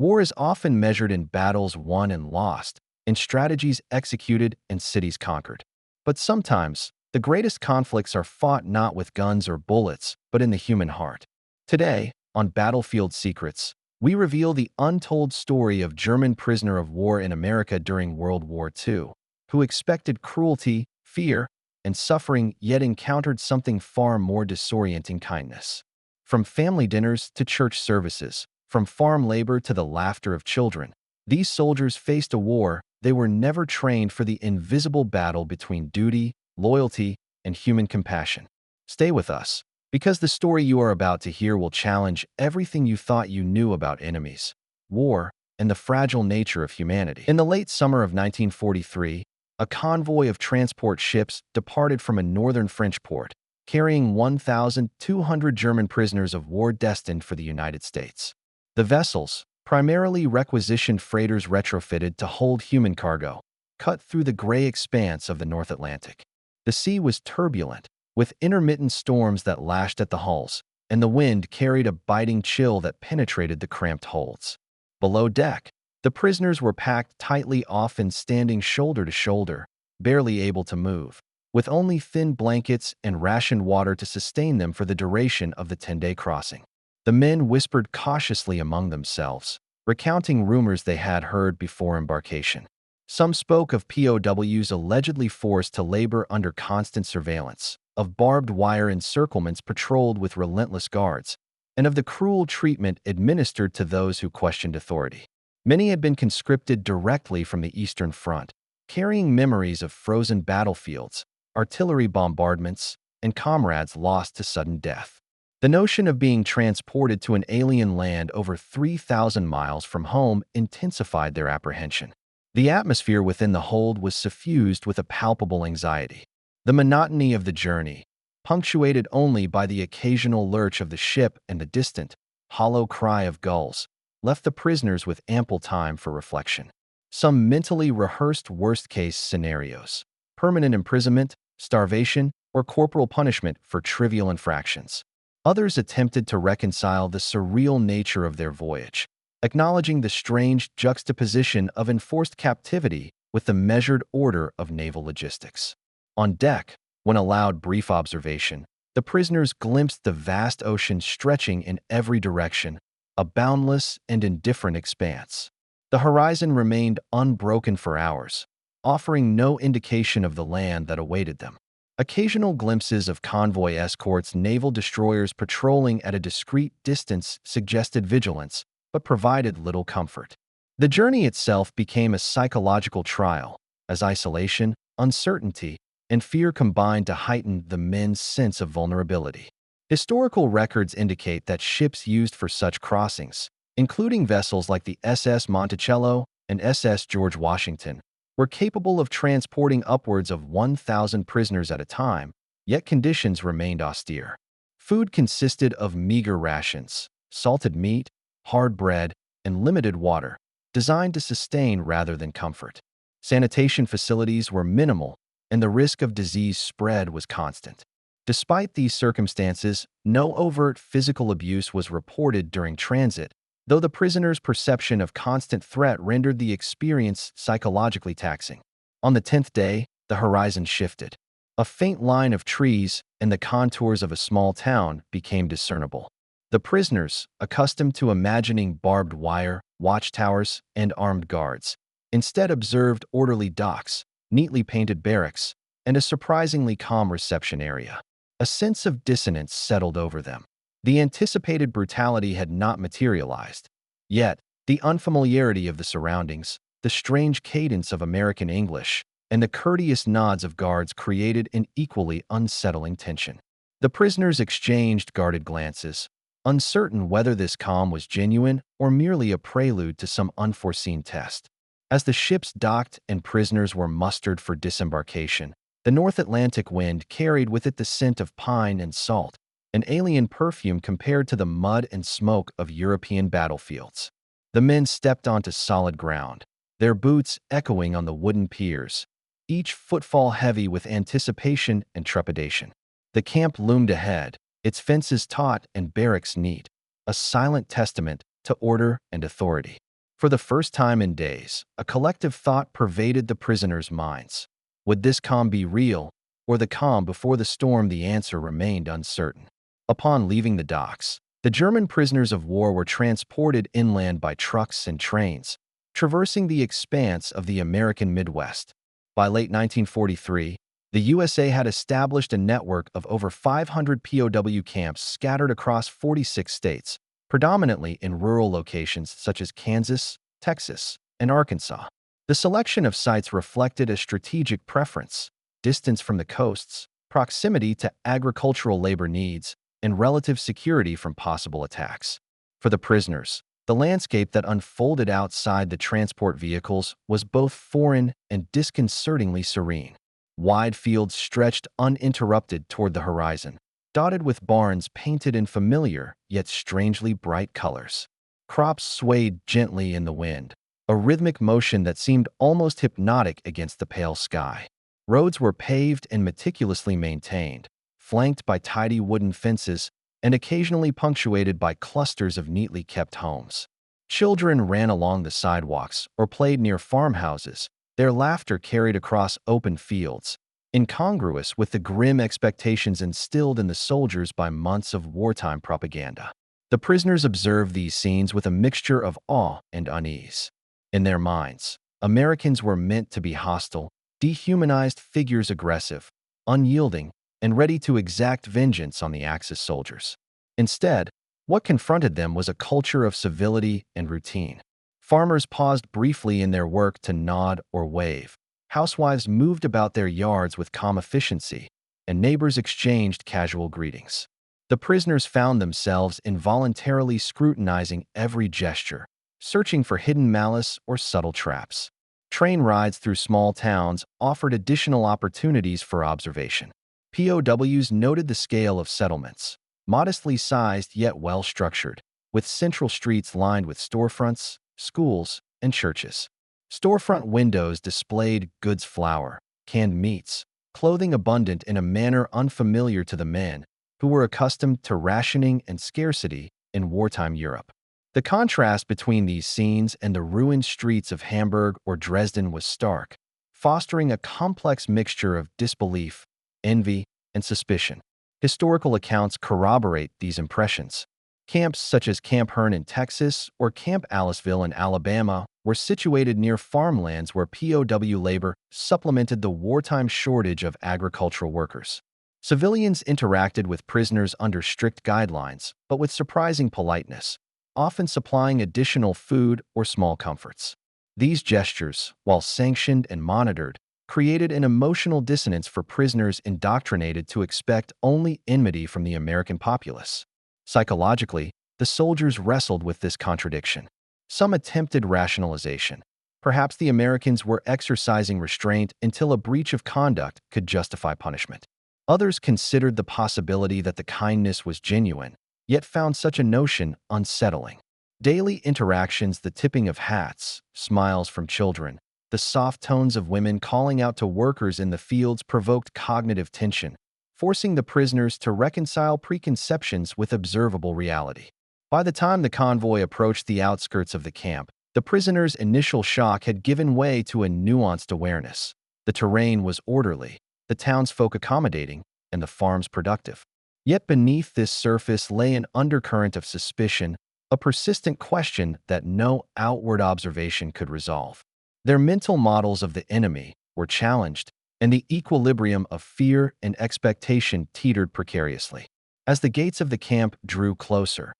War is often measured in battles won and lost, in strategies executed and cities conquered. But sometimes, the greatest conflicts are fought not with guns or bullets, but in the human heart. Today, on Battlefield Secrets, we reveal the untold story of German prisoner of war in America during World War II, who expected cruelty, fear, and suffering yet encountered something far more disorienting: kindness. From family dinners to church services, from farm labor to the laughter of children, these soldiers faced a war they were never trained for: the invisible battle between duty, loyalty, and human compassion. Stay with us, because the story you are about to hear will challenge everything you thought you knew about enemies, war, and the fragile nature of humanity. In the late summer of 1943, a convoy of transport ships departed from a northern French port, carrying 1,200 German prisoners of war destined for the United States. The vessels, primarily requisitioned freighters retrofitted to hold human cargo, cut through the gray expanse of the North Atlantic. The sea was turbulent, with intermittent storms that lashed at the hulls, and the wind carried a biting chill that penetrated the cramped holds. Below deck, the prisoners were packed tightly, often standing shoulder to shoulder, barely able to move, with only thin blankets and rationed water to sustain them for the duration of the 10-day crossing. The men whispered cautiously among themselves, recounting rumors they had heard before embarkation. Some spoke of POWs allegedly forced to labor under constant surveillance, of barbed wire encirclements patrolled with relentless guards, and of the cruel treatment administered to those who questioned authority. Many had been conscripted directly from the Eastern Front, carrying memories of frozen battlefields, artillery bombardments, and comrades lost to sudden death. The notion of being transported to an alien land over 3,000 miles from home intensified their apprehension. The atmosphere within the hold was suffused with a palpable anxiety. The monotony of the journey, punctuated only by the occasional lurch of the ship and the distant, hollow cry of gulls, left the prisoners with ample time for reflection. Some mentally rehearsed worst-case scenarios: permanent imprisonment, starvation, or corporal punishment for trivial infractions. Others attempted to reconcile the surreal nature of their voyage, acknowledging the strange juxtaposition of enforced captivity with the measured order of naval logistics. On deck, when allowed brief observation, the prisoners glimpsed the vast ocean stretching in every direction, a boundless and indifferent expanse. The horizon remained unbroken for hours, offering no indication of the land that awaited them. Occasional glimpses of convoy escorts, naval destroyers patrolling at a discreet distance, suggested vigilance, but provided little comfort. The journey itself became a psychological trial, as isolation, uncertainty, and fear combined to heighten the men's sense of vulnerability. Historical records indicate that ships used for such crossings, including vessels like the SS Monticello and SS George Washington, were capable of transporting upwards of 1,000 prisoners at a time, yet conditions remained austere. Food consisted of meager rations, salted meat, hard bread, and limited water, designed to sustain rather than comfort. Sanitation facilities were minimal, and the risk of disease spread was constant. Despite these circumstances, no overt physical abuse was reported during transit, though the prisoners' perception of constant threat rendered the experience psychologically taxing. On the 10th day, the horizon shifted. A faint line of trees and the contours of a small town became discernible. The prisoners, accustomed to imagining barbed wire, watchtowers, and armed guards, instead observed orderly docks, neatly painted barracks, and a surprisingly calm reception area. A sense of dissonance settled over them. The anticipated brutality had not materialized. Yet, the unfamiliarity of the surroundings, the strange cadence of American English, and the courteous nods of guards created an equally unsettling tension. The prisoners exchanged guarded glances, uncertain whether this calm was genuine or merely a prelude to some unforeseen test. As the ships docked and prisoners were mustered for disembarkation, the North Atlantic wind carried with it the scent of pine and salt, an alien perfume compared to the mud and smoke of European battlefields. The men stepped onto solid ground, their boots echoing on the wooden piers, each footfall heavy with anticipation and trepidation. The camp loomed ahead, its fences taut and barracks neat, a silent testament to order and authority. For the first time in days, a collective thought pervaded the prisoners' minds. Would this calm be real, or the calm before the storm? The answer remained uncertain. Upon leaving the docks, the German prisoners of war were transported inland by trucks and trains, traversing the expanse of the American Midwest. By late 1943, the USA had established a network of over 500 POW camps scattered across 46 states, predominantly in rural locations such as Kansas, Texas, and Arkansas. The selection of sites reflected a strategic preference: distance from the coasts, proximity to agricultural labor needs, and relative security from possible attacks. For the prisoners, the landscape that unfolded outside the transport vehicles was both foreign and disconcertingly serene. Wide fields stretched uninterrupted toward the horizon, dotted with barns painted in familiar yet strangely bright colors. Crops swayed gently in the wind, a rhythmic motion that seemed almost hypnotic against the pale sky. Roads were paved and meticulously maintained, flanked by tidy wooden fences and occasionally punctuated by clusters of neatly kept homes. Children ran along the sidewalks or played near farmhouses, their laughter carried across open fields, incongruous with the grim expectations instilled in the soldiers by months of wartime propaganda. The prisoners observed these scenes with a mixture of awe and unease. In their minds, Americans were meant to be hostile, dehumanized figures, aggressive, unyielding, and ready to exact vengeance on the Axis soldiers. Instead, what confronted them was a culture of civility and routine. Farmers paused briefly in their work to nod or wave. Housewives moved about their yards with calm efficiency, and neighbors exchanged casual greetings. The prisoners found themselves involuntarily scrutinizing every gesture, searching for hidden malice or subtle traps. Train rides through small towns offered additional opportunities for observation. POWs noted the scale of settlements, modestly sized yet well-structured, with central streets lined with storefronts, schools, and churches. Storefront windows displayed goods: flour, canned meats, clothing abundant in a manner unfamiliar to the men who were accustomed to rationing and scarcity in wartime Europe. The contrast between these scenes and the ruined streets of Hamburg or Dresden was stark, fostering a complex mixture of disbelief, envy, and suspicion. Historical accounts corroborate these impressions. Camps such as Camp Hearn in Texas or Camp Aliceville in Alabama were situated near farmlands where POW labor supplemented the wartime shortage of agricultural workers. Civilians interacted with prisoners under strict guidelines, but with surprising politeness, often supplying additional food or small comforts. These gestures, while sanctioned and monitored, created an emotional dissonance for prisoners indoctrinated to expect only enmity from the American populace. Psychologically, the soldiers wrestled with this contradiction. Some attempted rationalization. Perhaps the Americans were exercising restraint until a breach of conduct could justify punishment. Others considered the possibility that the kindness was genuine, yet found such a notion unsettling. Daily interactions, the tipping of hats, smiles from children, the soft tones of women calling out to workers in the fields provoked cognitive tension, forcing the prisoners to reconcile preconceptions with observable reality. By the time the convoy approached the outskirts of the camp, the prisoners' initial shock had given way to a nuanced awareness. The terrain was orderly, the townsfolk accommodating, and the farms productive. Yet beneath this surface lay an undercurrent of suspicion, a persistent question that no outward observation could resolve. Their mental models of the enemy were challenged, and the equilibrium of fear and expectation teetered precariously. As the gates of the camp drew closer,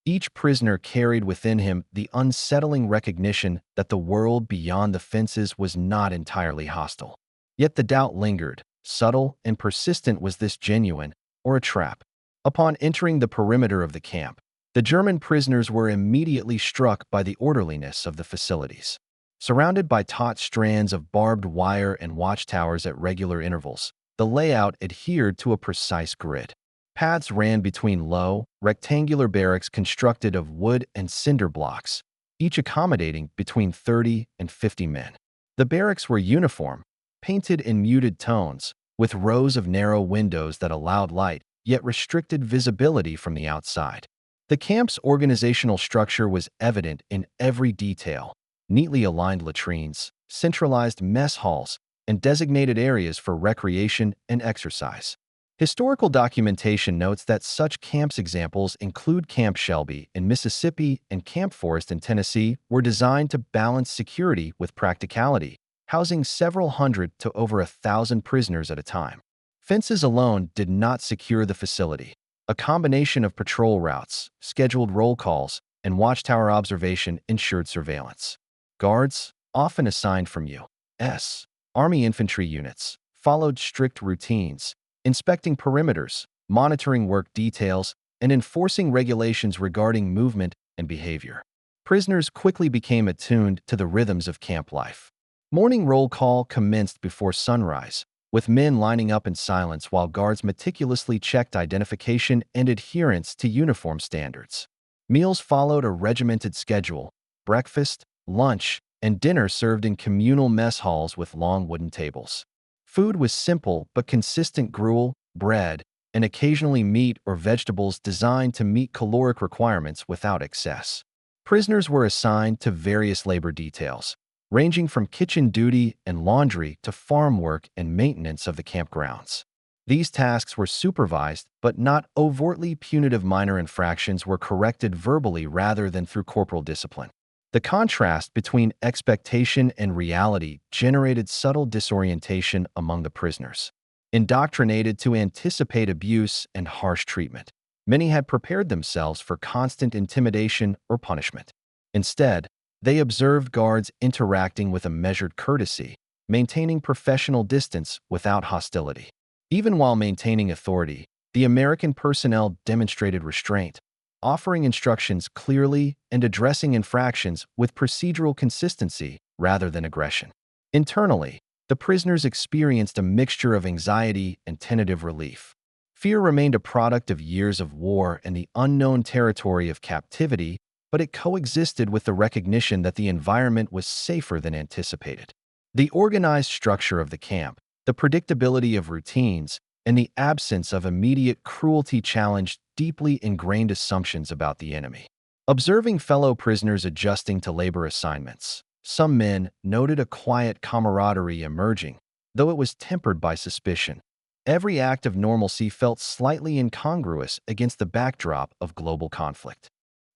each prisoner carried within him the unsettling recognition that the world beyond the fences was not entirely hostile. Yet the doubt lingered, subtle and persistent: was this genuine or a trap? Upon entering the perimeter of the camp, the German prisoners were immediately struck by the orderliness of the facilities. Surrounded by taut strands of barbed wire and watchtowers at regular intervals, the layout adhered to a precise grid. Paths ran between low, rectangular barracks constructed of wood and cinder blocks, each accommodating between 30 and 50 men. The barracks were uniform, painted in muted tones, with rows of narrow windows that allowed light, yet restricted visibility from the outside. The camp's organizational structure was evident in every detail: neatly aligned latrines, centralized mess halls, and designated areas for recreation and exercise. Historical documentation notes that such camps examples include Camp Shelby in Mississippi and Camp Forest in Tennessee were designed to balance security with practicality, housing several hundred to over 1,000 prisoners at a time. Fences alone did not secure the facility. A combination of patrol routes, scheduled roll calls, and watchtower observation ensured surveillance. Guards, often assigned from U.S. Army infantry units, followed strict routines, inspecting perimeters, monitoring work details, and enforcing regulations regarding movement and behavior. Prisoners quickly became attuned to the rhythms of camp life. Morning roll call commenced before sunrise, with men lining up in silence while guards meticulously checked identification and adherence to uniform standards. Meals followed a regimented schedule: breakfast, lunch, and dinner served in communal mess halls with long wooden tables. Food was simple but consistent: gruel, bread, and occasionally meat or vegetables designed to meet caloric requirements without excess. Prisoners were assigned to various labor details, ranging from kitchen duty and laundry to farm work and maintenance of the campgrounds. These tasks were supervised but not overtly punitive. Minor infractions were corrected verbally rather than through corporal discipline. The contrast between expectation and reality generated subtle disorientation among the prisoners. Indoctrinated to anticipate abuse and harsh treatment, many had prepared themselves for constant intimidation or punishment. Instead, they observed guards interacting with a measured courtesy, maintaining professional distance without hostility. Even while maintaining authority, the American personnel demonstrated restraint, offering instructions clearly and addressing infractions with procedural consistency rather than aggression. Internally, the prisoners experienced a mixture of anxiety and tentative relief. Fear remained a product of years of war and the unknown territory of captivity, but it coexisted with the recognition that the environment was safer than anticipated. The organized structure of the camp, the predictability of routines, and the absence of immediate cruelty challenged deeply ingrained assumptions about the enemy. Observing fellow prisoners adjusting to labor assignments, some men noted a quiet camaraderie emerging, though it was tempered by suspicion. Every act of normalcy felt slightly incongruous against the backdrop of global conflict.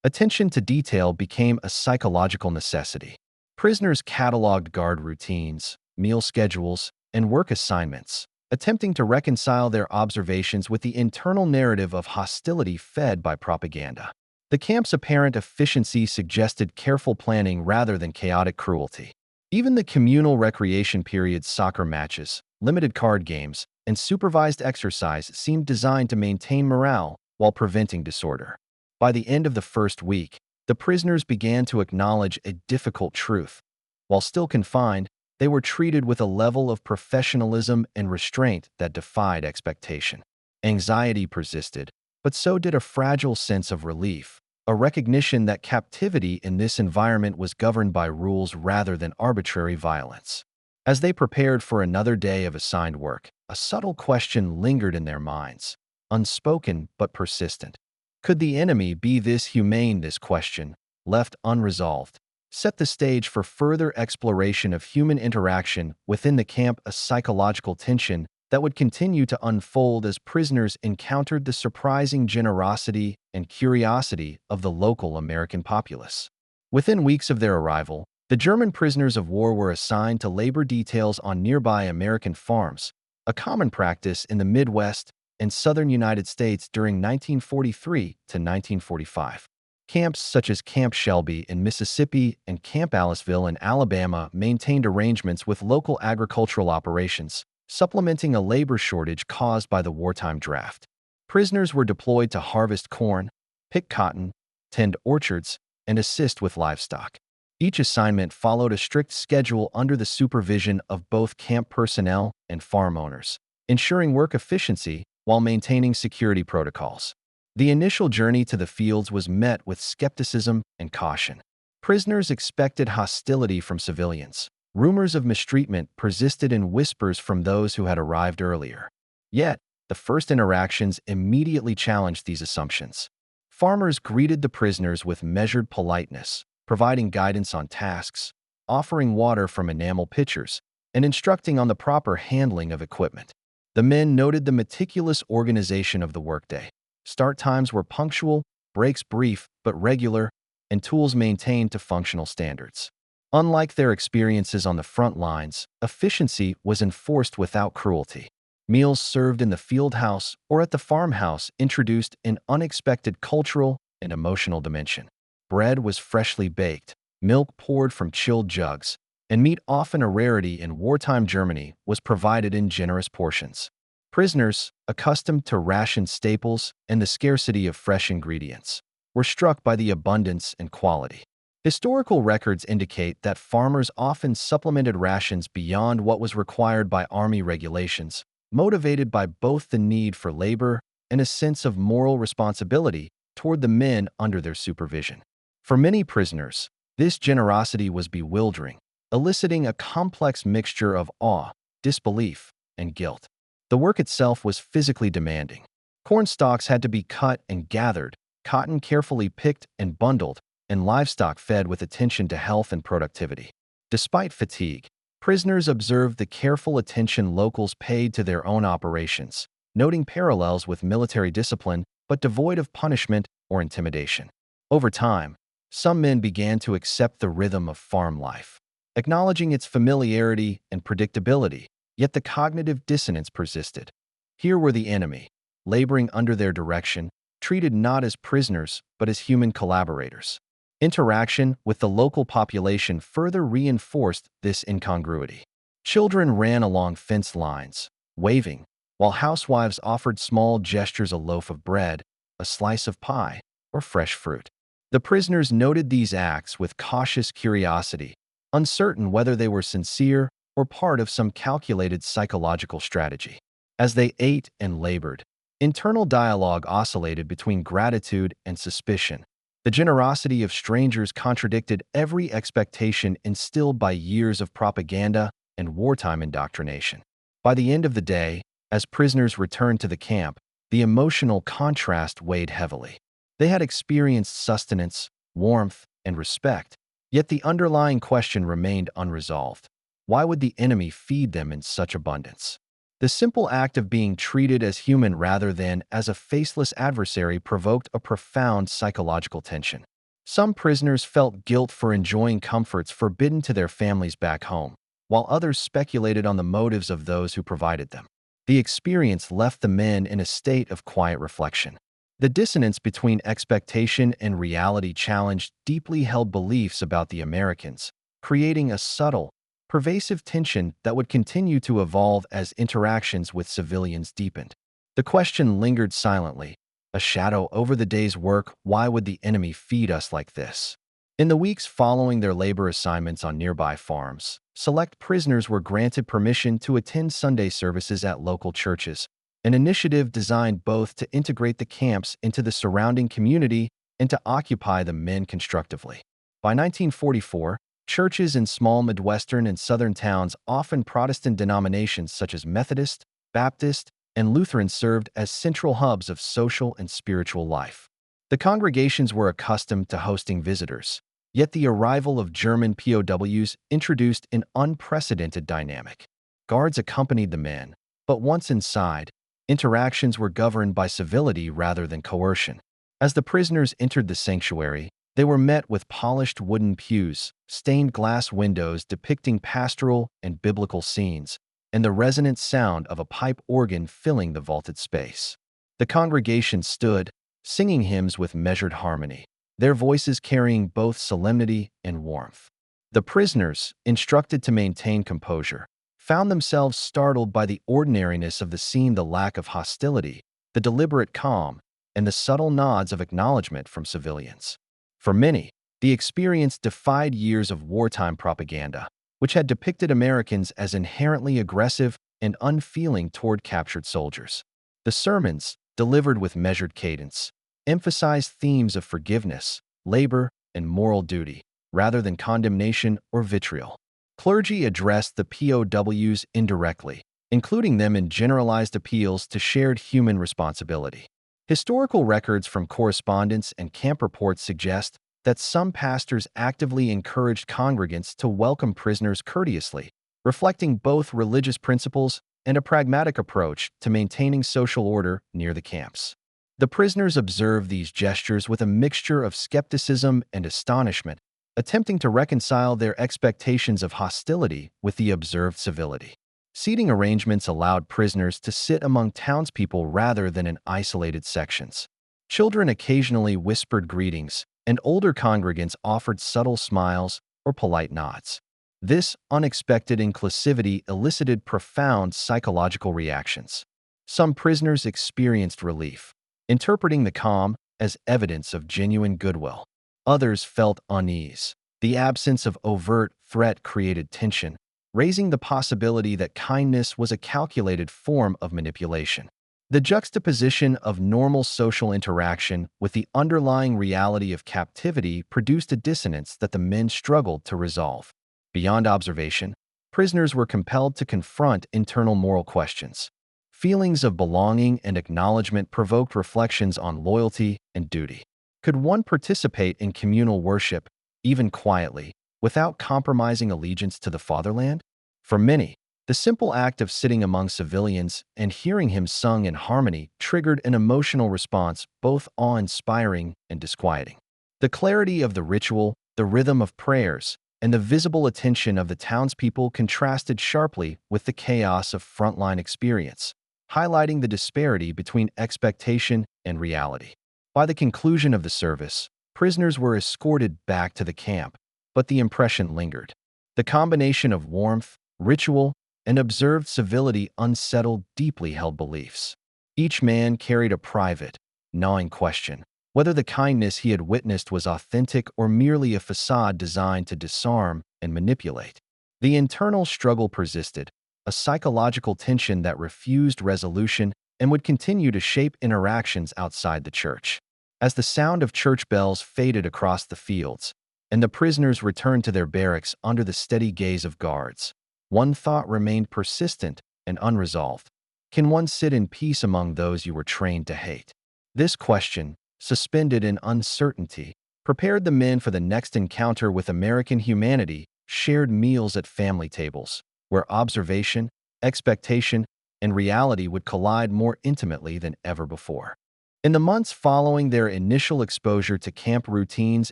Attention to detail became a psychological necessity. Prisoners cataloged guard routines, meal schedules, and work assignments, attempting to reconcile their observations with the internal narrative of hostility fed by propaganda. The camp's apparent efficiency suggested careful planning rather than chaotic cruelty. Even the communal recreation periods, soccer matches, limited card games, and supervised exercise seemed designed to maintain morale while preventing disorder. By the end of the first week, the prisoners began to acknowledge a difficult truth. While still confined, they were treated with a level of professionalism and restraint that defied expectation. Anxiety persisted, but so did a fragile sense of relief, a recognition that captivity in this environment was governed by rules rather than arbitrary violence. As they prepared for another day of assigned work, a subtle question lingered in their minds, unspoken but persistent. Could the enemy be this humane? This question, left unresolved, set the stage for further exploration of human interaction within the camp, a psychological tension that would continue to unfold as prisoners encountered the surprising generosity and curiosity of the local American populace. Within weeks of their arrival, the German prisoners of war were assigned to labor details on nearby American farms, a common practice in the Midwest and southern United States during 1943 to 1945. Camps such as Camp Shelby in Mississippi and Camp Aliceville in Alabama maintained arrangements with local agricultural operations, supplementing a labor shortage caused by the wartime draft. Prisoners were deployed to harvest corn, pick cotton, tend orchards, and assist with livestock. Each assignment followed a strict schedule under the supervision of both camp personnel and farm owners, ensuring work efficiency while maintaining security protocols. The initial journey to the fields was met with skepticism and caution. Prisoners expected hostility from civilians. Rumors of mistreatment persisted in whispers from those who had arrived earlier. Yet, the first interactions immediately challenged these assumptions. Farmers greeted the prisoners with measured politeness, providing guidance on tasks, offering water from enamel pitchers, and instructing on the proper handling of equipment. The men noted the meticulous organization of the workday. Start times were punctual, breaks brief but regular, and tools maintained to functional standards. Unlike their experiences on the front lines, efficiency was enforced without cruelty. Meals served in the field house or at the farmhouse introduced an unexpected cultural and emotional dimension. Bread was freshly baked, milk poured from chilled jugs, and meat, often a rarity in wartime Germany, was provided in generous portions. Prisoners, accustomed to rationed staples and the scarcity of fresh ingredients, were struck by the abundance and quality. Historical records indicate that farmers often supplemented rations beyond what was required by army regulations, motivated by both the need for labor and a sense of moral responsibility toward the men under their supervision. For many prisoners, this generosity was bewildering, eliciting a complex mixture of awe, disbelief, and guilt. The work itself was physically demanding. Corn stalks had to be cut and gathered, cotton carefully picked and bundled, and livestock fed with attention to health and productivity. Despite fatigue, prisoners observed the careful attention locals paid to their own operations, noting parallels with military discipline but devoid of punishment or intimidation. Over time, some men began to accept the rhythm of farm life, acknowledging its familiarity and predictability, yet the cognitive dissonance persisted. Here were the enemy, laboring under their direction, treated not as prisoners but as human collaborators. Interaction with the local population further reinforced this incongruity. Children ran along fence lines, waving, while housewives offered small gestures: a loaf of bread, a slice of pie, or fresh fruit. The prisoners noted these acts with cautious curiosity, uncertain whether they were sincere or part of some calculated psychological strategy. As they ate and labored, internal dialogue oscillated between gratitude and suspicion. The generosity of strangers contradicted every expectation instilled by years of propaganda and wartime indoctrination. By the end of the day, as prisoners returned to the camp, the emotional contrast weighed heavily. They had experienced sustenance, warmth, and respect, yet the underlying question remained unresolved. Why would the enemy feed them in such abundance? The simple act of being treated as human rather than as a faceless adversary provoked a profound psychological tension. Some prisoners felt guilt for enjoying comforts forbidden to their families back home, while others speculated on the motives of those who provided them. The experience left the men in a state of quiet reflection. The dissonance between expectation and reality challenged deeply held beliefs about the Americans, creating a subtle, pervasive tension that would continue to evolve as interactions with civilians deepened. The question lingered silently, a shadow over the day's work: why would the enemy feed us like this? In the weeks following their labor assignments on nearby farms, select prisoners were granted permission to attend Sunday services at local churches, an initiative designed both to integrate the camps into the surrounding community and to occupy the men constructively. By 1944, churches in small Midwestern and Southern towns, often Protestant denominations such as Methodist, Baptist, and Lutheran, served as central hubs of social and spiritual life. The congregations were accustomed to hosting visitors, yet the arrival of German POWs introduced an unprecedented dynamic. Guards accompanied the men, but once inside, interactions were governed by civility rather than coercion. As the prisoners entered the sanctuary, they were met with polished wooden pews, stained glass windows depicting pastoral and biblical scenes, and the resonant sound of a pipe organ filling the vaulted space. The congregation stood, singing hymns with measured harmony, their voices carrying both solemnity and warmth. The prisoners, instructed to maintain composure, found themselves startled by the ordinariness of the scene: the lack of hostility, the deliberate calm, and the subtle nods of acknowledgement from civilians. For many, the experience defied years of wartime propaganda, which had depicted Americans as inherently aggressive and unfeeling toward captured soldiers. The sermons, delivered with measured cadence, emphasized themes of forgiveness, labor, and moral duty, rather than condemnation or vitriol. Clergy addressed the POWs indirectly, including them in generalized appeals to shared human responsibility. Historical records from correspondence and camp reports suggest that some pastors actively encouraged congregants to welcome prisoners courteously, reflecting both religious principles and a pragmatic approach to maintaining social order near the camps. The prisoners observed these gestures with a mixture of skepticism and astonishment, attempting to reconcile their expectations of hostility with the observed civility. Seating arrangements allowed prisoners to sit among townspeople rather than in isolated sections. Children occasionally whispered greetings, and older congregants offered subtle smiles or polite nods. This unexpected inclusivity elicited profound psychological reactions. Some prisoners experienced relief, interpreting the calm as evidence of genuine goodwill. Others felt unease. The absence of overt threat created tension, raising the possibility that kindness was a calculated form of manipulation. The juxtaposition of normal social interaction with the underlying reality of captivity produced a dissonance that the men struggled to resolve. Beyond observation, prisoners were compelled to confront internal moral questions. Feelings of belonging and acknowledgement provoked reflections on loyalty and duty. Could one participate in communal worship, even quietly, without compromising allegiance to the fatherland? For many, the simple act of sitting among civilians and hearing hymns sung in harmony triggered an emotional response both awe-inspiring and disquieting. The clarity of the ritual, the rhythm of prayers, and the visible attention of the townspeople contrasted sharply with the chaos of frontline experience, highlighting the disparity between expectation and reality. By the conclusion of the service, prisoners were escorted back to the camp, but the impression lingered. The combination of warmth, ritual, and observed civility unsettled deeply held beliefs. Each man carried a private, gnawing question, whether the kindness he had witnessed was authentic or merely a facade designed to disarm and manipulate. The internal struggle persisted, a psychological tension that refused resolution and would continue to shape interactions outside the church. As the sound of church bells faded across the fields, and the prisoners returned to their barracks under the steady gaze of guards, one thought remained persistent and unresolved. Can one sit in peace among those you were trained to hate? This question, suspended in uncertainty, prepared the men for the next encounter with American humanity, shared meals at family tables, where observation, expectation, and reality would collide more intimately than ever before. In the months following their initial exposure to camp routines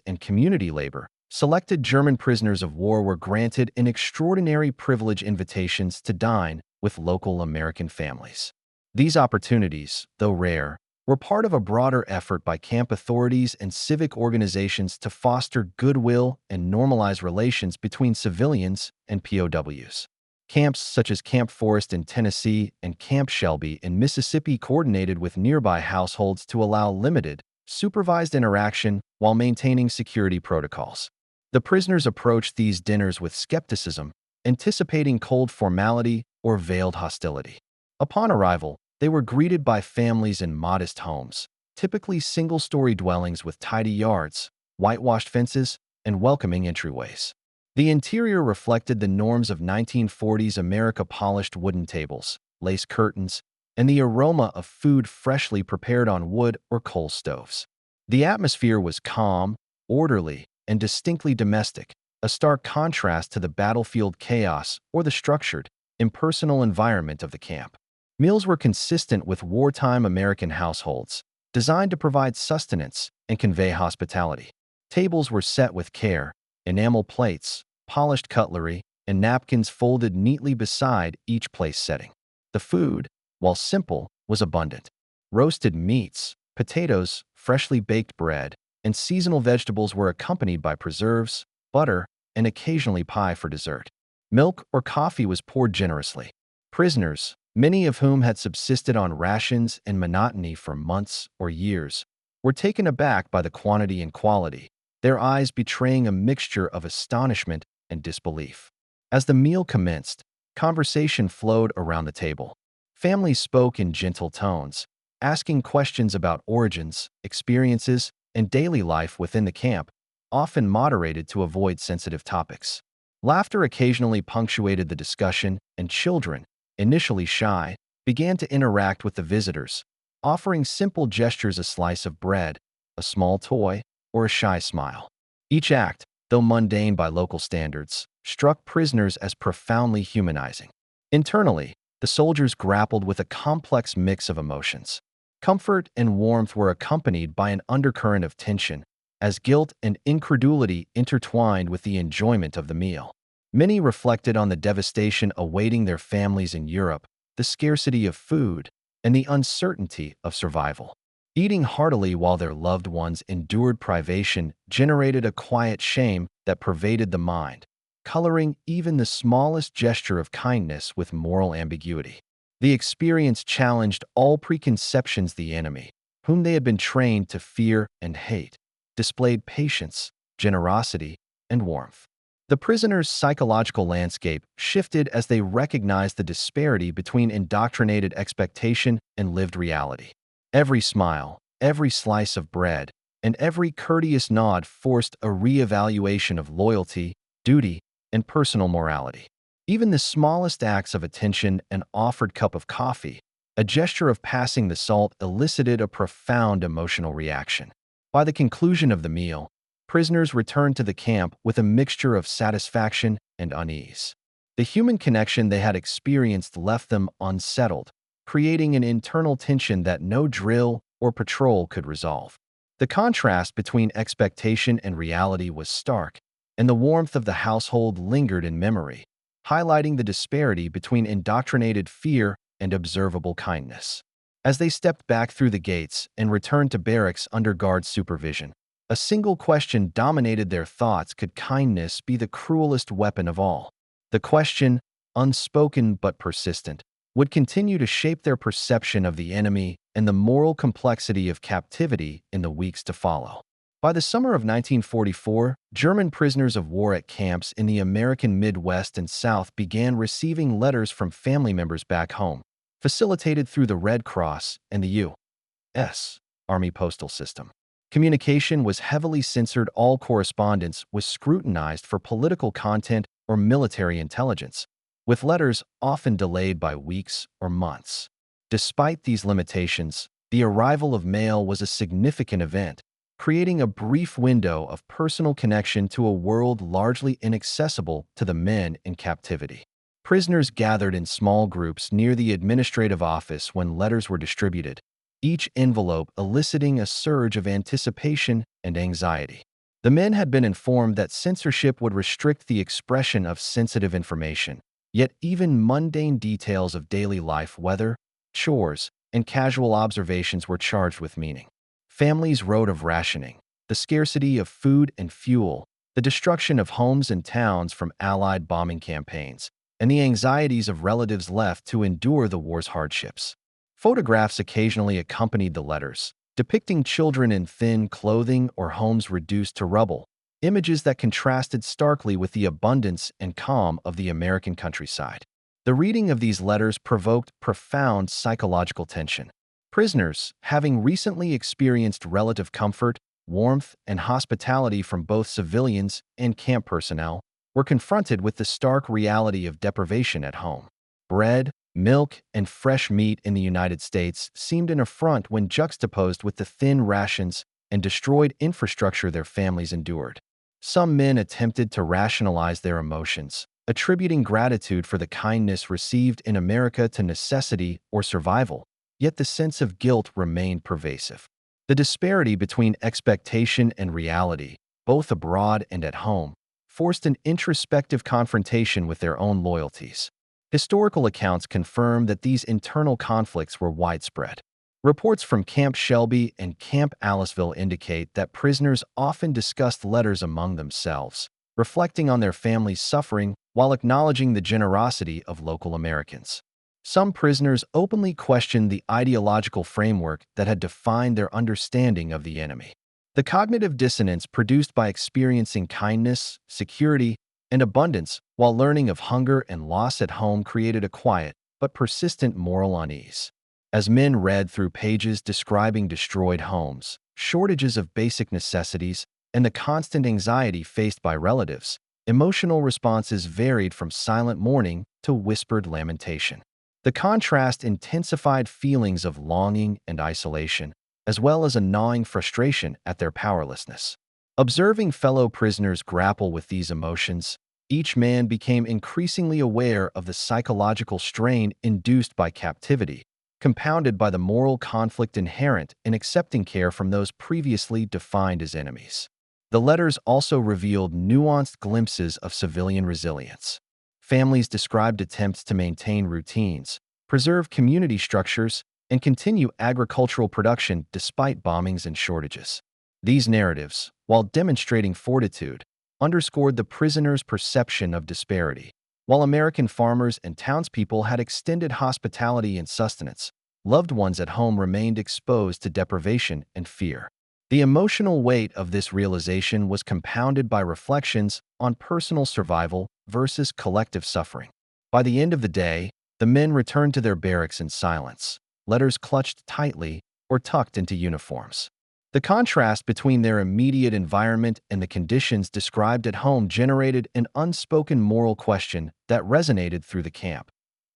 and community labor, selected German prisoners of war were granted an extraordinary privilege invitations to dine with local American families. These opportunities, though rare, were part of a broader effort by camp authorities and civic organizations to foster goodwill and normalize relations between civilians and POWs. Camps such as Camp Forest in Tennessee and Camp Shelby in Mississippi coordinated with nearby households to allow limited, supervised interaction while maintaining security protocols. The prisoners approached these dinners with skepticism, anticipating cold formality or veiled hostility. Upon arrival, they were greeted by families in modest homes, typically single-story dwellings with tidy yards, whitewashed fences, and welcoming entryways. The interior reflected the norms of 1940s America: polished wooden tables, lace curtains, and the aroma of food freshly prepared on wood or coal stoves. The atmosphere was calm, orderly, and distinctly domestic, a stark contrast to the battlefield chaos or the structured, impersonal environment of the camp. Meals were consistent with wartime American households, designed to provide sustenance and convey hospitality. Tables were set with care, enamel plates, polished cutlery, and napkins folded neatly beside each place setting. The food, while simple, was abundant. Roasted meats, potatoes, freshly baked bread, and seasonal vegetables were accompanied by preserves, butter, and occasionally pie for dessert. Milk or coffee was poured generously. Prisoners, many of whom had subsisted on rations and monotony for months or years, were taken aback by the quantity and quality, their eyes betraying a mixture of astonishment and disbelief. As the meal commenced, conversation flowed around the table. Families spoke in gentle tones, asking questions about origins, experiences, and daily life within the camp, often moderated to avoid sensitive topics. Laughter occasionally punctuated the discussion, and children, initially shy, began to interact with the visitors, offering simple gestures: a slice of bread, a small toy, or a shy smile. Each act, though mundane by local standards, struck prisoners as profoundly humanizing. Internally, the soldiers grappled with a complex mix of emotions. Comfort and warmth were accompanied by an undercurrent of tension, as guilt and incredulity intertwined with the enjoyment of the meal. Many reflected on the devastation awaiting their families in Europe, the scarcity of food, and the uncertainty of survival. Eating heartily while their loved ones endured privation generated a quiet shame that pervaded the mind, coloring even the smallest gesture of kindness with moral ambiguity. The experience challenged all preconceptions. The enemy, whom they had been trained to fear and hate, displayed patience, generosity, and warmth. The prisoners' psychological landscape shifted as they recognized the disparity between indoctrinated expectation and lived reality. Every smile, every slice of bread, and every courteous nod forced a re-evaluation of loyalty, duty, and personal morality. Even the smallest acts of attention, an offered cup of coffee, a gesture of passing the salt, elicited a profound emotional reaction. By the conclusion of the meal, prisoners returned to the camp with a mixture of satisfaction and unease. The human connection they had experienced left them unsettled, creating an internal tension that no drill or patrol could resolve. The contrast between expectation and reality was stark, and the warmth of the household lingered in memory, highlighting the disparity between indoctrinated fear and observable kindness. As they stepped back through the gates and returned to barracks under guard supervision, a single question dominated their thoughts: could kindness be the cruelest weapon of all? The question, unspoken but persistent, would continue to shape their perception of the enemy and the moral complexity of captivity in the weeks to follow. By the summer of 1944, German prisoners of war at camps in the American Midwest and South began receiving letters from family members back home, facilitated through the Red Cross and the U.S. Army postal system. Communication was heavily censored. All correspondence was scrutinized for political content or military intelligence, with letters often delayed by weeks or months. Despite these limitations, the arrival of mail was a significant event, creating a brief window of personal connection to a world largely inaccessible to the men in captivity. Prisoners gathered in small groups near the administrative office when letters were distributed, each envelope eliciting a surge of anticipation and anxiety. The men had been informed that censorship would restrict the expression of sensitive information, yet even mundane details of daily life, weather, chores, and casual observations were charged with meaning. Families wrote of rationing, the scarcity of food and fuel, the destruction of homes and towns from Allied bombing campaigns, and the anxieties of relatives left to endure the war's hardships. Photographs occasionally accompanied the letters, depicting children in thin clothing or homes reduced to rubble, images that contrasted starkly with the abundance and calm of the American countryside. The reading of these letters provoked profound psychological tension. Prisoners, having recently experienced relative comfort, warmth, and hospitality from both civilians and camp personnel, were confronted with the stark reality of deprivation at home. Bread, milk, and fresh meat in the United States seemed an affront when juxtaposed with the thin rations and destroyed infrastructure their families endured. Some men attempted to rationalize their emotions, attributing gratitude for the kindness received in America to necessity or survival, yet the sense of guilt remained pervasive. The disparity between expectation and reality, both abroad and at home, forced an introspective confrontation with their own loyalties. Historical accounts confirm that these internal conflicts were widespread. Reports from Camp Shelby and Camp Aliceville indicate that prisoners often discussed letters among themselves, reflecting on their family's suffering while acknowledging the generosity of local Americans. Some prisoners openly questioned the ideological framework that had defined their understanding of the enemy. The cognitive dissonance produced by experiencing kindness, security, and abundance while learning of hunger and loss at home created a quiet but persistent moral unease. As men read through pages describing destroyed homes, shortages of basic necessities, and the constant anxiety faced by relatives, emotional responses varied from silent mourning to whispered lamentation. The contrast intensified feelings of longing and isolation, as well as a gnawing frustration at their powerlessness. Observing fellow prisoners grapple with these emotions, each man became increasingly aware of the psychological strain induced by captivity, compounded by the moral conflict inherent in accepting care from those previously defined as enemies. The letters also revealed nuanced glimpses of civilian resilience. Families described attempts to maintain routines, preserve community structures, and continue agricultural production despite bombings and shortages. These narratives, while demonstrating fortitude, underscored the prisoners' perception of disparity. While American farmers and townspeople had extended hospitality and sustenance, loved ones at home remained exposed to deprivation and fear. The emotional weight of this realization was compounded by reflections on personal survival versus collective suffering. By the end of the day, the men returned to their barracks in silence, letters clutched tightly or tucked into uniforms. The contrast between their immediate environment and the conditions described at home generated an unspoken moral question that resonated through the camp.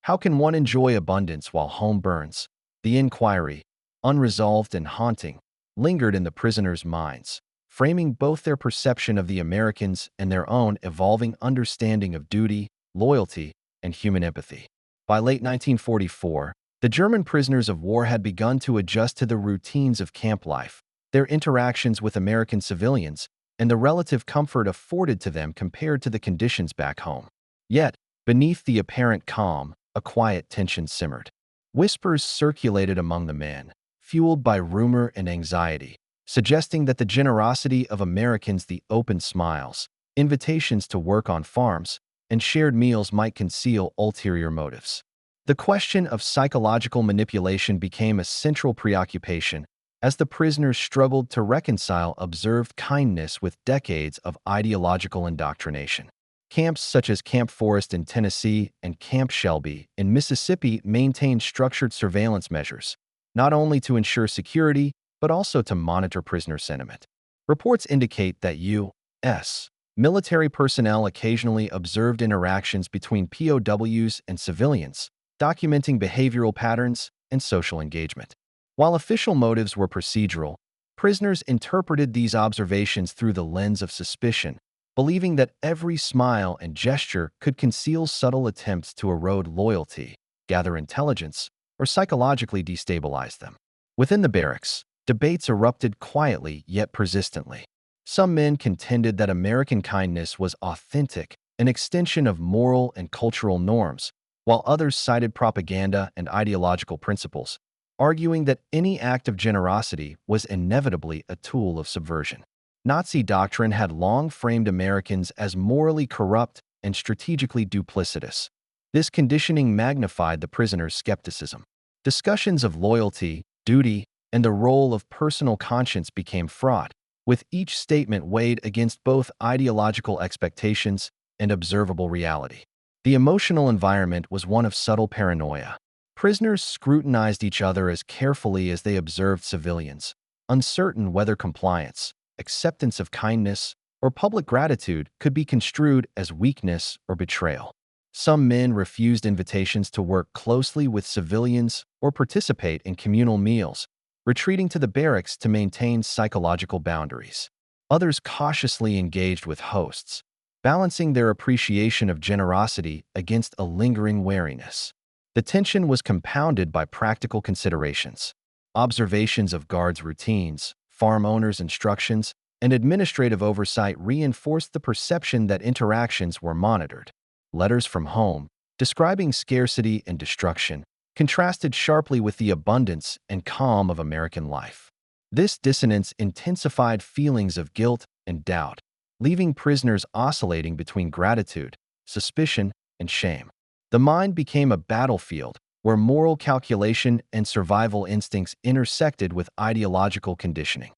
How can one enjoy abundance while home burns? The inquiry, unresolved and haunting, lingered in the prisoners' minds, framing both their perception of the Americans and their own evolving understanding of duty, loyalty, and human empathy. By late 1944, the German prisoners of war had begun to adjust to the routines of camp life, their interactions with American civilians, and the relative comfort afforded to them compared to the conditions back home. Yet, beneath the apparent calm, a quiet tension simmered. Whispers circulated among the men, fueled by rumor and anxiety, suggesting that the generosity of Americans, the open smiles, invitations to work on farms, and shared meals might conceal ulterior motives. The question of psychological manipulation became a central preoccupation as the prisoners struggled to reconcile observed kindness with decades of ideological indoctrination. Camps such as Camp Forest in Tennessee and Camp Shelby in Mississippi maintained structured surveillance measures, not only to ensure security, but also to monitor prisoner sentiment. Reports indicate that U.S. military personnel occasionally observed interactions between POWs and civilians, documenting behavioral patterns and social engagement. While official motives were procedural, prisoners interpreted these observations through the lens of suspicion, believing that every smile and gesture could conceal subtle attempts to erode loyalty, gather intelligence, or psychologically destabilize them. Within the barracks, debates erupted quietly yet persistently. Some men contended that American kindness was authentic, an extension of moral and cultural norms, while others cited propaganda and ideological principles, arguing that any act of generosity was inevitably a tool of subversion. Nazi doctrine had long framed Americans as morally corrupt and strategically duplicitous. This conditioning magnified the prisoners' skepticism. Discussions of loyalty, duty, and the role of personal conscience became fraught, with each statement weighed against both ideological expectations and observable reality. The emotional environment was one of subtle paranoia. Prisoners scrutinized each other as carefully as they observed civilians, uncertain whether compliance, acceptance of kindness, or public gratitude could be construed as weakness or betrayal. Some men refused invitations to work closely with civilians or participate in communal meals, retreating to the barracks to maintain psychological boundaries. Others cautiously engaged with hosts, balancing their appreciation of generosity against a lingering wariness. The tension was compounded by practical considerations. Observations of guards' routines, farm owners' instructions, and administrative oversight reinforced the perception that interactions were monitored. Letters from home, describing scarcity and destruction, contrasted sharply with the abundance and calm of American life. This dissonance intensified feelings of guilt and doubt, leaving prisoners oscillating between gratitude, suspicion, and shame. The mind became a battlefield where moral calculation and survival instincts intersected with ideological conditioning.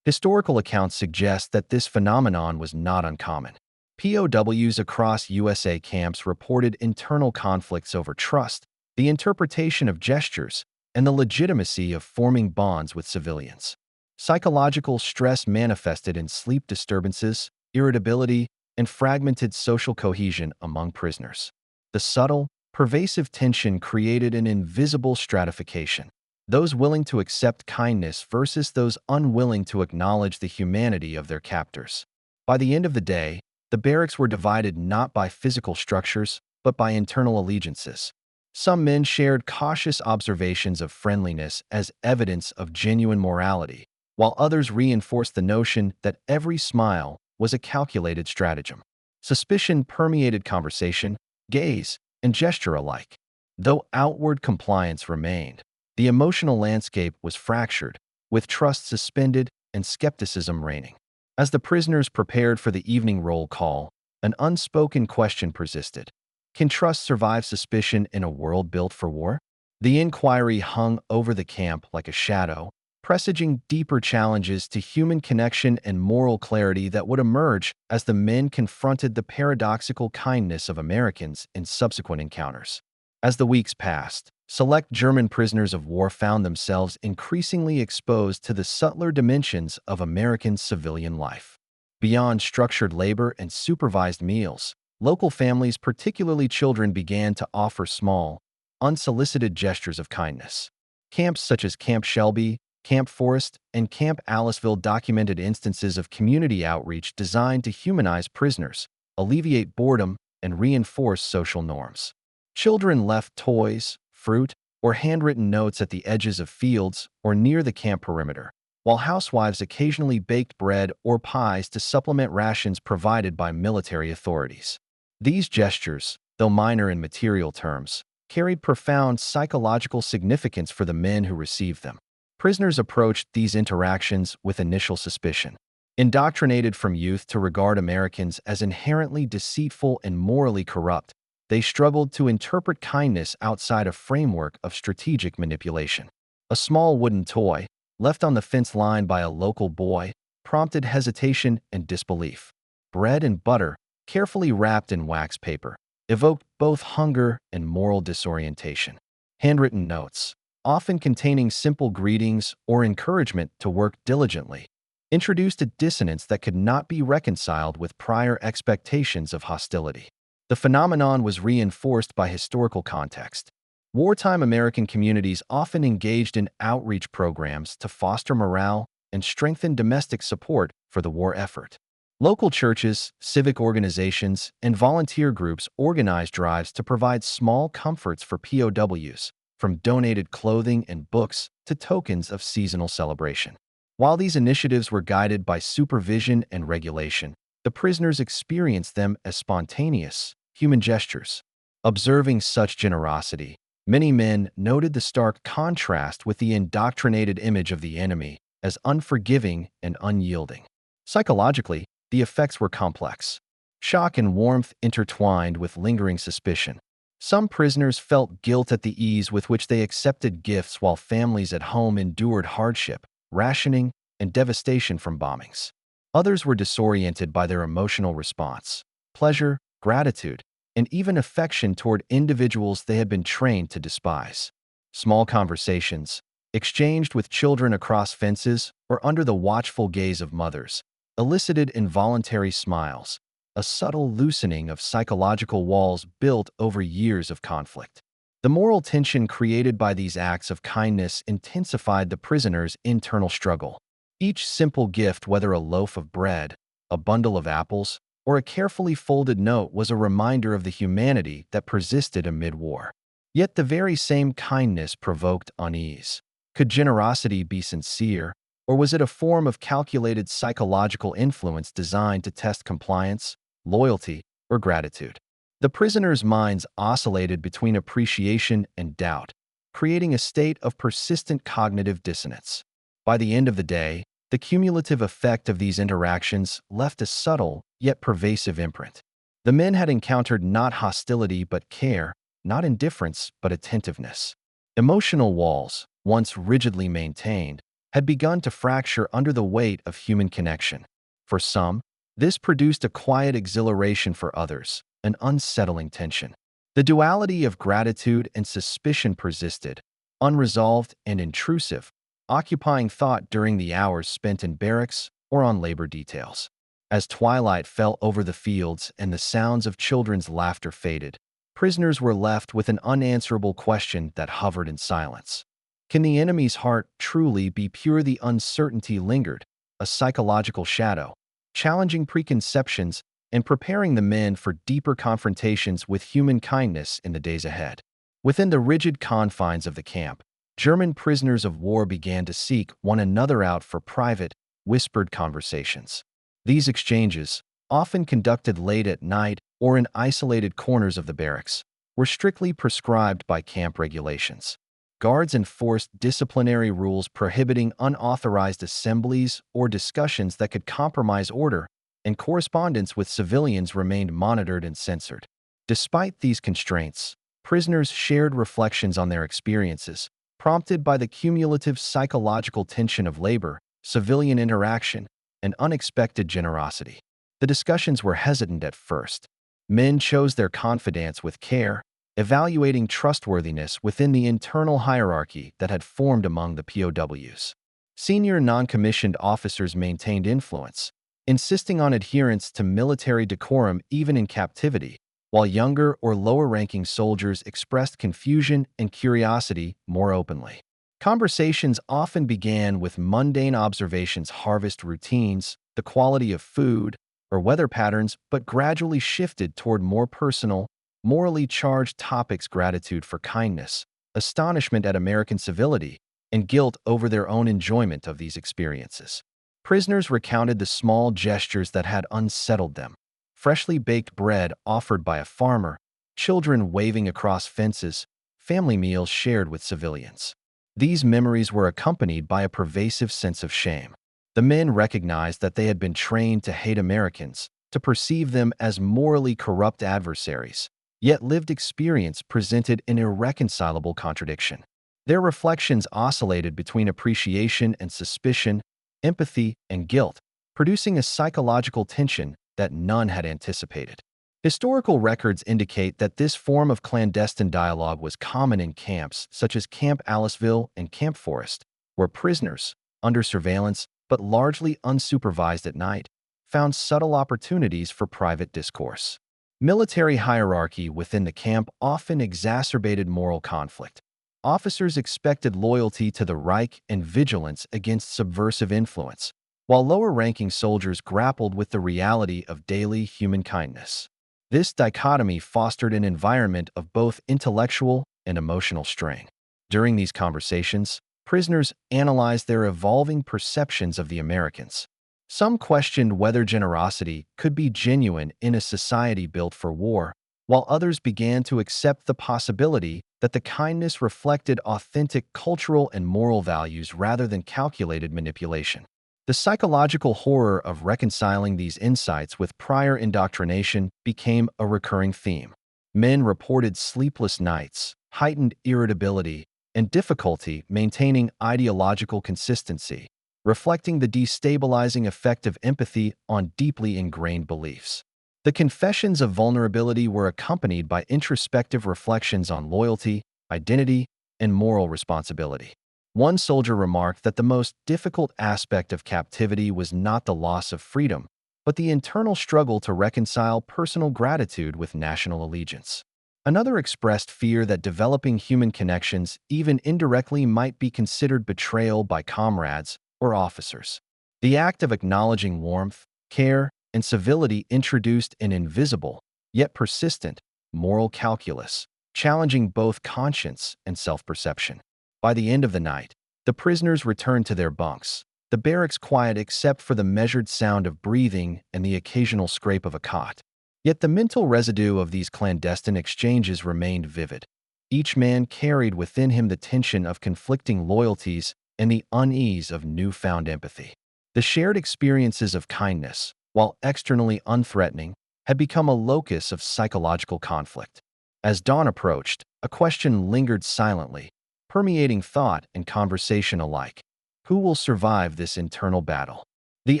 Historical accounts suggest that this phenomenon was not uncommon. POWs across USA camps reported internal conflicts over trust, the interpretation of gestures, and the legitimacy of forming bonds with civilians. Psychological stress manifested in sleep disturbances, irritability, and fragmented social cohesion among prisoners. The subtle, pervasive tension created an invisible stratification. those willing to accept kindness versus those unwilling to acknowledge the humanity of their captors. By the end of the day, the barracks were divided not by physical structures, but by internal allegiances. Some men shared cautious observations of friendliness as evidence of genuine morality, while others reinforced the notion that every smile was a calculated stratagem. Suspicion permeated conversation, gaze, and gesture alike. Though outward compliance remained, the emotional landscape was fractured, with trust suspended and skepticism reigning. As the prisoners prepared for the evening roll call, an unspoken question persisted. Can trust survive suspicion in a world built for war? The inquiry hung over the camp like a shadow, presaging deeper challenges to human connection and moral clarity that would emerge as the men confronted the paradoxical kindness of Americans in subsequent encounters. As the weeks passed, select German prisoners of war found themselves increasingly exposed to the subtler dimensions of American civilian life. Beyond structured labor and supervised meals, local families, particularly children, began to offer small, unsolicited gestures of kindness. Camps such as Camp Shelby, Camp Forest, and Camp Aliceville documented instances of community outreach designed to humanize prisoners, alleviate boredom, and reinforce social norms. Children left toys, fruit, or handwritten notes at the edges of fields or near the camp perimeter, while housewives occasionally baked bread or pies to supplement rations provided by military authorities. These gestures, though minor in material terms, carried profound psychological significance for the men who received them. Prisoners approached these interactions with initial suspicion. Indoctrinated from youth to regard Americans as inherently deceitful and morally corrupt, they struggled to interpret kindness outside a framework of strategic manipulation. A small wooden toy, left on the fence line by a local boy, prompted hesitation and disbelief. Bread and butter, carefully wrapped in wax paper, evoked both hunger and moral disorientation. Handwritten notes, often containing simple greetings or encouragement to work diligently, introduced a dissonance that could not be reconciled with prior expectations of hostility. The phenomenon was reinforced by historical context. Wartime American communities often engaged in outreach programs to foster morale and strengthen domestic support for the war effort. Local churches, civic organizations, and volunteer groups organized drives to provide small comforts for POWs, from donated clothing and books to tokens of seasonal celebration. While these initiatives were guided by supervision and regulation, the prisoners experienced them as spontaneous, human gestures. Observing such generosity, many men noted the stark contrast with the indoctrinated image of the enemy as unforgiving and unyielding. Psychologically, the effects were complex. Shock and warmth intertwined with lingering suspicion. Some prisoners felt guilt at the ease with which they accepted gifts, while families at home endured hardship, rationing, and devastation from bombings. Others were disoriented by their emotional response, pleasure, gratitude, and even affection toward individuals they had been trained to despise. Small conversations, exchanged with children across fences or under the watchful gaze of mothers, elicited involuntary smiles, a subtle loosening of psychological walls built over years of conflict. The moral tension created by these acts of kindness intensified the prisoners' internal struggle. Each simple gift, whether a loaf of bread, a bundle of apples, or a carefully folded note, was a reminder of the humanity that persisted amid war. Yet the very same kindness provoked unease. Could generosity be sincere, or was it a form of calculated psychological influence designed to test compliance, loyalty, or gratitude? The prisoners' minds oscillated between appreciation and doubt, creating a state of persistent cognitive dissonance. By the end of the day, the cumulative effect of these interactions left a subtle yet pervasive imprint. The men had encountered not hostility but care, not indifference but attentiveness. Emotional walls, once rigidly maintained, had begun to fracture under the weight of human connection. For some, this produced a quiet exhilaration; for others, an unsettling tension. The duality of gratitude and suspicion persisted, unresolved and intrusive, occupying thought during the hours spent in barracks or on labor details. As twilight fell over the fields and the sounds of children's laughter faded, prisoners were left with an unanswerable question that hovered in silence. Can the enemy's heart truly be pure? The uncertainty lingered, a psychological shadow, challenging preconceptions and preparing the men for deeper confrontations with human kindness in the days ahead. Within the rigid confines of the camp, German prisoners of war began to seek one another out for private, whispered conversations. These exchanges, often conducted late at night or in isolated corners of the barracks, were strictly prescribed by camp regulations. Guards enforced disciplinary rules prohibiting unauthorized assemblies or discussions that could compromise order, and correspondence with civilians remained monitored and censored. Despite these constraints, prisoners shared reflections on their experiences, prompted by the cumulative psychological tension of labor, civilian interaction, and unexpected generosity. The discussions were hesitant at first. Men chose their confidants with care, evaluating trustworthiness within the internal hierarchy that had formed among the POWs. Senior non-commissioned officers maintained influence, insisting on adherence to military decorum even in captivity, while younger or lower-ranking soldiers expressed confusion and curiosity more openly. Conversations often began with mundane observations, harvest routines, the quality of food, or weather patterns, but gradually shifted toward more personal, morally charged topics: gratitude for kindness, astonishment at American civility, and guilt over their own enjoyment of these experiences. Prisoners recounted the small gestures that had unsettled them: freshly baked bread offered by a farmer, children waving across fences, family meals shared with civilians. These memories were accompanied by a pervasive sense of shame. The men recognized that they had been trained to hate Americans, to perceive them as morally corrupt adversaries, yet lived experience presented an irreconcilable contradiction. Their reflections oscillated between appreciation and suspicion, empathy and guilt, producing a psychological tension that none had anticipated. Historical records indicate that this form of clandestine dialogue was common in camps such as Camp Aliceville and Camp Forest, where prisoners, under surveillance but largely unsupervised at night, found subtle opportunities for private discourse. Military hierarchy within the camp often exacerbated moral conflict. Officers expected loyalty to the Reich and vigilance against subversive influence, while lower-ranking soldiers grappled with the reality of daily human kindness. This dichotomy fostered an environment of both intellectual and emotional strain. During these conversations, prisoners analyzed their evolving perceptions of the Americans. Some questioned whether generosity could be genuine in a society built for war, while others began to accept the possibility that the kindness reflected authentic cultural and moral values rather than calculated manipulation. The psychological horror of reconciling these insights with prior indoctrination became a recurring theme. Men reported sleepless nights, heightened irritability, and difficulty maintaining ideological consistency, reflecting the destabilizing effect of empathy on deeply ingrained beliefs. The confessions of vulnerability were accompanied by introspective reflections on loyalty, identity, and moral responsibility. One soldier remarked that the most difficult aspect of captivity was not the loss of freedom, but the internal struggle to reconcile personal gratitude with national allegiance. Another expressed fear that developing human connections, even indirectly, might be considered betrayal by comrades or officers. The act of acknowledging warmth, care, and civility introduced an invisible, yet persistent, moral calculus, challenging both conscience and self-perception. By the end of the night, the prisoners returned to their bunks, the barracks quiet except for the measured sound of breathing and the occasional scrape of a cot. Yet the mental residue of these clandestine exchanges remained vivid. Each man carried within him the tension of conflicting loyalties and the unease of newfound empathy. The shared experiences of kindness, while externally unthreatening, had become a locus of psychological conflict. As dawn approached, a question lingered silently, permeating thought and conversation alike. Who will survive this internal battle? The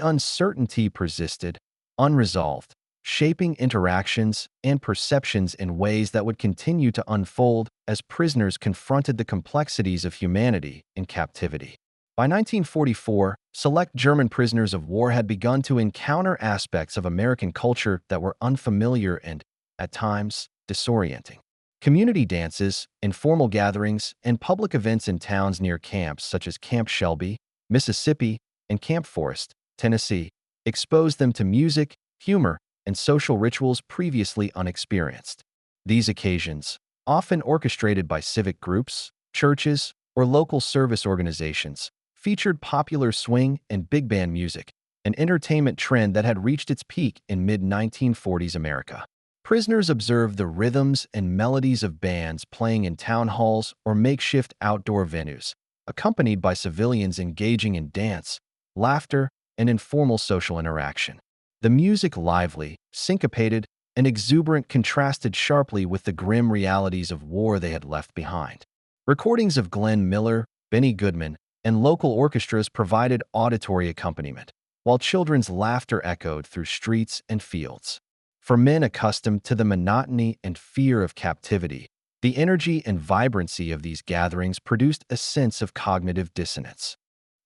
uncertainty persisted, unresolved, shaping interactions and perceptions in ways that would continue to unfold as prisoners confronted the complexities of humanity in captivity. By 1944, select German prisoners of war had begun to encounter aspects of American culture that were unfamiliar and, at times, disorienting. Community dances, informal gatherings, and public events in towns near camps such as Camp Shelby, Mississippi, and Camp Forest, Tennessee, exposed them to music, humor, and social rituals previously unexperienced. These occasions, often orchestrated by civic groups, churches, or local service organizations, featured popular swing and big band music, an entertainment trend that had reached its peak in mid-1940s America. Prisoners observed the rhythms and melodies of bands playing in town halls or makeshift outdoor venues, accompanied by civilians engaging in dance, laughter, and informal social interaction. The music, lively, syncopated, and exuberant, contrasted sharply with the grim realities of war they had left behind. Recordings of Glenn Miller, Benny Goodman, and local orchestras provided auditory accompaniment, while children's laughter echoed through streets and fields. For men accustomed to the monotony and fear of captivity, the energy and vibrancy of these gatherings produced a sense of cognitive dissonance.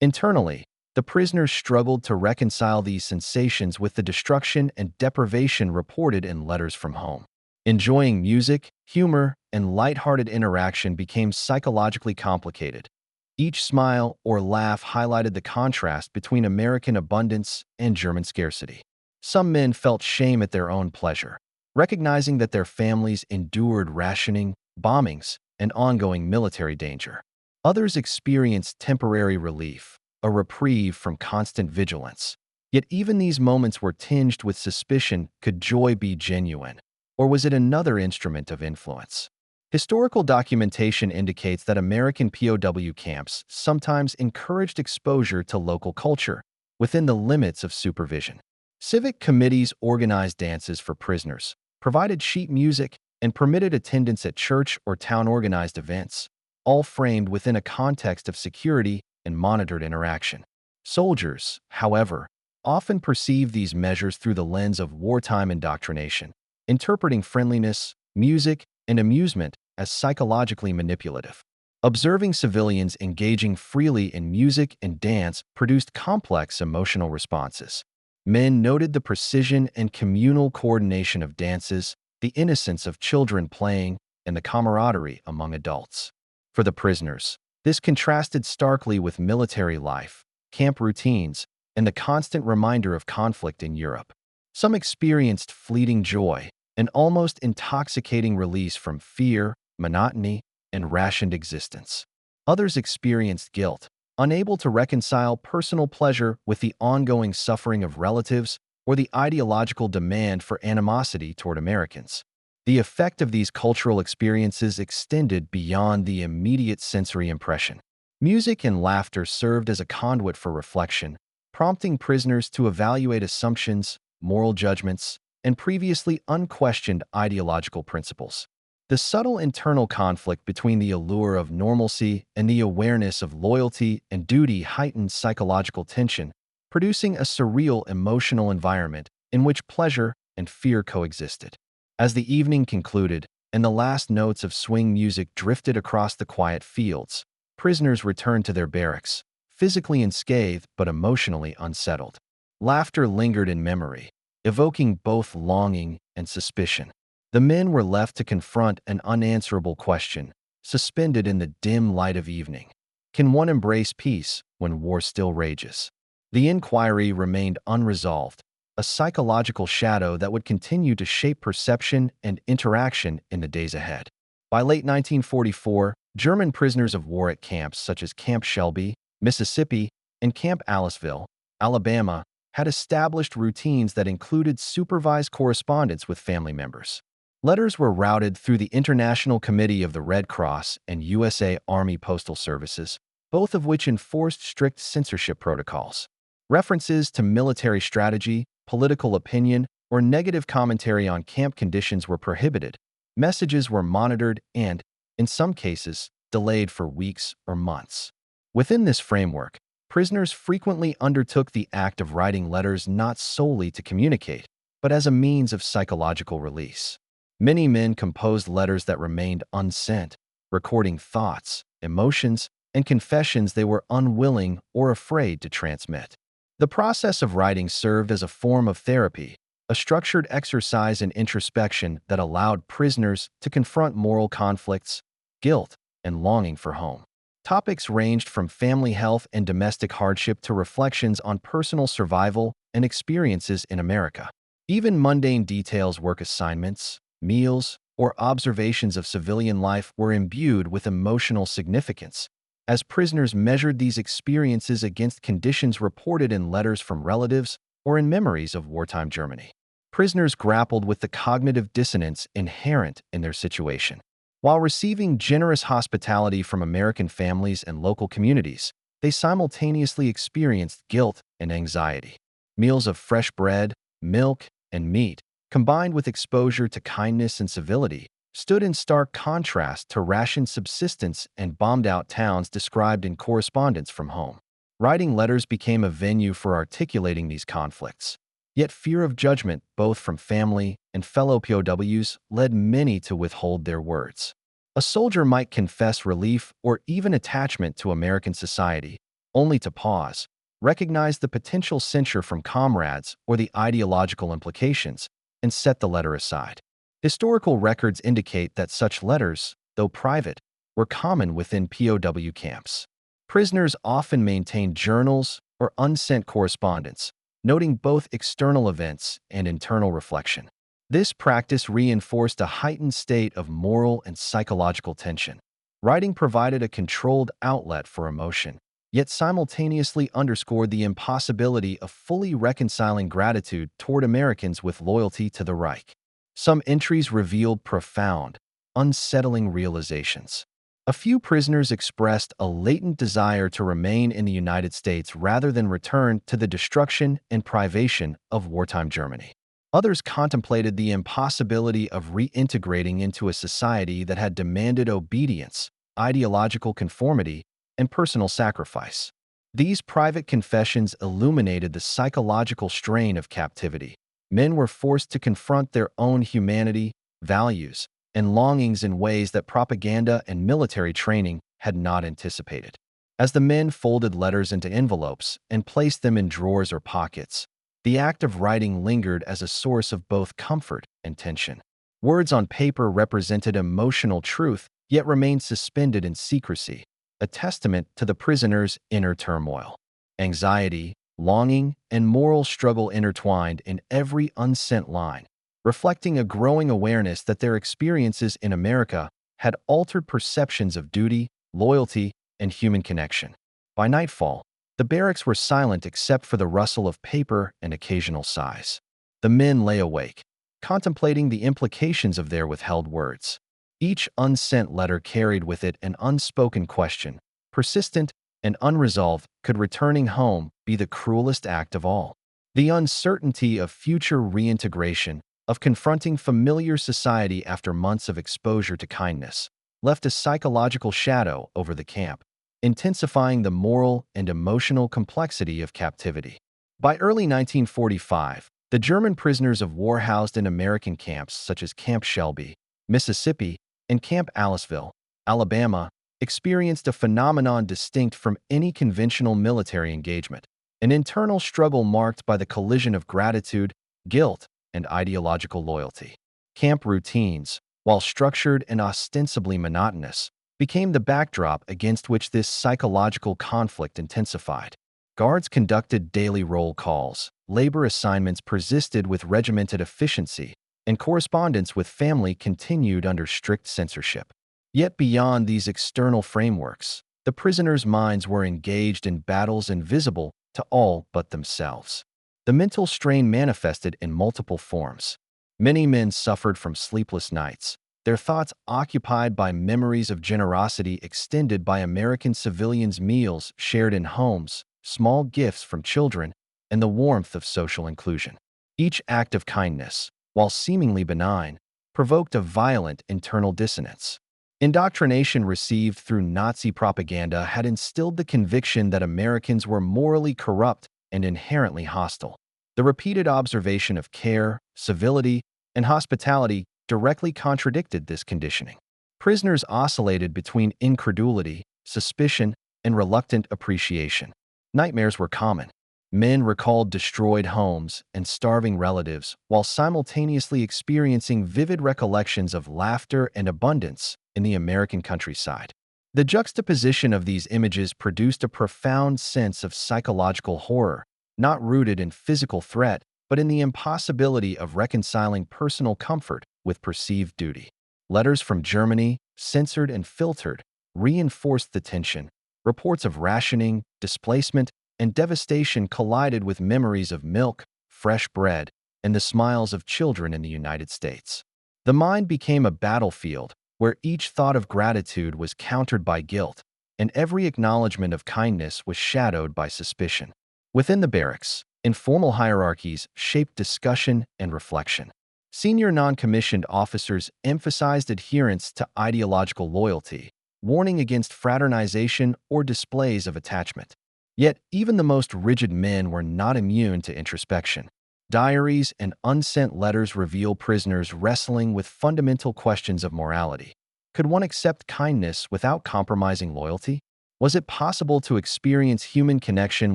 Internally, the prisoners struggled to reconcile these sensations with the destruction and deprivation reported in letters from home. Enjoying music, humor, and lighthearted interaction became psychologically complicated. Each smile or laugh highlighted the contrast between American abundance and German scarcity. Some men felt shame at their own pleasure, recognizing that their families endured rationing, bombings, and ongoing military danger. Others experienced temporary relief, a reprieve from constant vigilance. Yet even these moments were tinged with suspicion. Could joy be genuine, or was it another instrument of influence? Historical documentation indicates that American POW camps sometimes encouraged exposure to local culture within the limits of supervision. Civic committees organized dances for prisoners, provided sheet music, and permitted attendance at church or town-organized events, all framed within a context of security and monitored interaction. Soldiers, however, often perceived these measures through the lens of wartime indoctrination, interpreting friendliness, music, and amusement as psychologically manipulative. Observing civilians engaging freely in music and dance produced complex emotional responses. Men noted the precision and communal coordination of dances, the innocence of children playing, and the camaraderie among adults. For the prisoners, this contrasted starkly with military life, camp routines, and the constant reminder of conflict in Europe. Some experienced fleeting joy, an almost intoxicating release from fear, monotony, and rationed existence. Others experienced guilt, unable to reconcile personal pleasure with the ongoing suffering of relatives or the ideological demand for animosity toward Americans. The effect of these cultural experiences extended beyond the immediate sensory impression. Music and laughter served as a conduit for reflection, prompting prisoners to evaluate assumptions, moral judgments, and previously unquestioned ideological principles. The subtle internal conflict between the allure of normalcy and the awareness of loyalty and duty heightened psychological tension, producing a surreal emotional environment in which pleasure and fear coexisted. As the evening concluded and the last notes of swing music drifted across the quiet fields, prisoners returned to their barracks, physically unscathed but emotionally unsettled. Laughter lingered in memory, evoking both longing and suspicion. The men were left to confront an unanswerable question, suspended in the dim light of evening. Can one embrace peace when war still rages? The inquiry remained unresolved, a psychological shadow that would continue to shape perception and interaction in the days ahead. By late 1944, German prisoners of war at camps such as Camp Shelby, Mississippi, and Camp Aliceville, Alabama, had established routines that included supervised correspondence with family members. Letters were routed through the International Committee of the Red Cross and USA Army Postal Services, both of which enforced strict censorship protocols. References to military strategy, political opinion, or negative commentary on camp conditions were prohibited. Messages were monitored and, in some cases, delayed for weeks or months. Within this framework, prisoners frequently undertook the act of writing letters not solely to communicate, but as a means of psychological release. Many men composed letters that remained unsent, recording thoughts, emotions, and confessions they were unwilling or afraid to transmit. The process of writing served as a form of therapy, a structured exercise in introspection that allowed prisoners to confront moral conflicts, guilt, and longing for home. Topics ranged from family health and domestic hardship to reflections on personal survival and experiences in America. Even mundane details, work assignments, meals, or observations of civilian life were imbued with emotional significance, as prisoners measured these experiences against conditions reported in letters from relatives or in memories of wartime Germany. Prisoners grappled with the cognitive dissonance inherent in their situation. While receiving generous hospitality from American families and local communities, they simultaneously experienced guilt and anxiety. Meals of fresh bread, milk, and meat, combined with exposure to kindness and civility, stood in stark contrast to rationed subsistence and bombed-out towns described in correspondence from home. Writing letters became a venue for articulating these conflicts. Yet fear of judgment, both from family and fellow POWs, led many to withhold their words. A soldier might confess relief or even attachment to American society, only to pause, recognize the potential censure from comrades or the ideological implications, and set the letter aside. Historical records indicate that such letters, though private, were common within POW camps. Prisoners often maintained journals or unsent correspondence, noting both external events and internal reflection. This practice reinforced a heightened state of moral and psychological tension. Writing provided a controlled outlet for emotion, yet simultaneously underscored the impossibility of fully reconciling gratitude toward Americans with loyalty to the Reich. Some entries revealed profound, unsettling realizations. A few prisoners expressed a latent desire to remain in the United States rather than return to the destruction and privation of wartime Germany. Others contemplated the impossibility of reintegrating into a society that had demanded obedience, ideological conformity, and personal sacrifice. These private confessions illuminated the psychological strain of captivity. Men were forced to confront their own humanity, values, and longings in ways that propaganda and military training had not anticipated. As the men folded letters into envelopes and placed them in drawers or pockets, the act of writing lingered as a source of both comfort and tension. Words on paper represented emotional truth, yet remained suspended in secrecy, a testament to the prisoner's inner turmoil. Anxiety, longing, and moral struggle intertwined in every unsent line, reflecting a growing awareness that their experiences in America had altered perceptions of duty, loyalty, and human connection. By nightfall, the barracks were silent except for the rustle of paper and occasional sighs. The men lay awake, contemplating the implications of their withheld words. Each unsent letter carried with it an unspoken question, persistent and unresolved. Could returning home be the cruelest act of all? The uncertainty of future reintegration, of confronting familiar society after months of exposure to kindness, left a psychological shadow over the camp, intensifying the moral and emotional complexity of captivity. By early 1945, the German prisoners of war housed in American camps such as Camp Shelby, Mississippi, and Camp Aliceville, Alabama, experienced a phenomenon distinct from any conventional military engagement, an internal struggle marked by the collision of gratitude, guilt, and ideological loyalty. Camp routines, while structured and ostensibly monotonous, became the backdrop against which this psychological conflict intensified. Guards conducted daily roll calls, labor assignments persisted with regimented efficiency, and correspondence with family continued under strict censorship. Yet beyond these external frameworks, the prisoners' minds were engaged in battles invisible to all but themselves. The mental strain manifested in multiple forms. Many men suffered from sleepless nights, their thoughts occupied by memories of generosity extended by American civilians, meals shared in homes, small gifts from children, and the warmth of social inclusion. Each act of kindness, while seemingly benign, provoked a violent internal dissonance. Indoctrination received through Nazi propaganda had instilled the conviction that Americans were morally corrupt and inherently hostile. The repeated observation of care, civility, and hospitality directly contradicted this conditioning. Prisoners oscillated between incredulity, suspicion, and reluctant appreciation. Nightmares were common. Men recalled destroyed homes and starving relatives while simultaneously experiencing vivid recollections of laughter and abundance in the American countryside. The juxtaposition of these images produced a profound sense of psychological horror, not rooted in physical threat, but in the impossibility of reconciling personal comfort with perceived duty. Letters from Germany, censored and filtered, reinforced the tension. Reports of rationing, displacement, and devastation collided with memories of milk, fresh bread, and the smiles of children in the United States. The mind became a battlefield where each thought of gratitude was countered by guilt, and every acknowledgement of kindness was shadowed by suspicion. Within the barracks, informal hierarchies shaped discussion and reflection. Senior non-commissioned officers emphasized adherence to ideological loyalty, warning against fraternization or displays of attachment. Yet, even the most rigid men were not immune to introspection. Diaries and unsent letters reveal prisoners wrestling with fundamental questions of morality. Could one accept kindness without compromising loyalty? Was it possible to experience human connection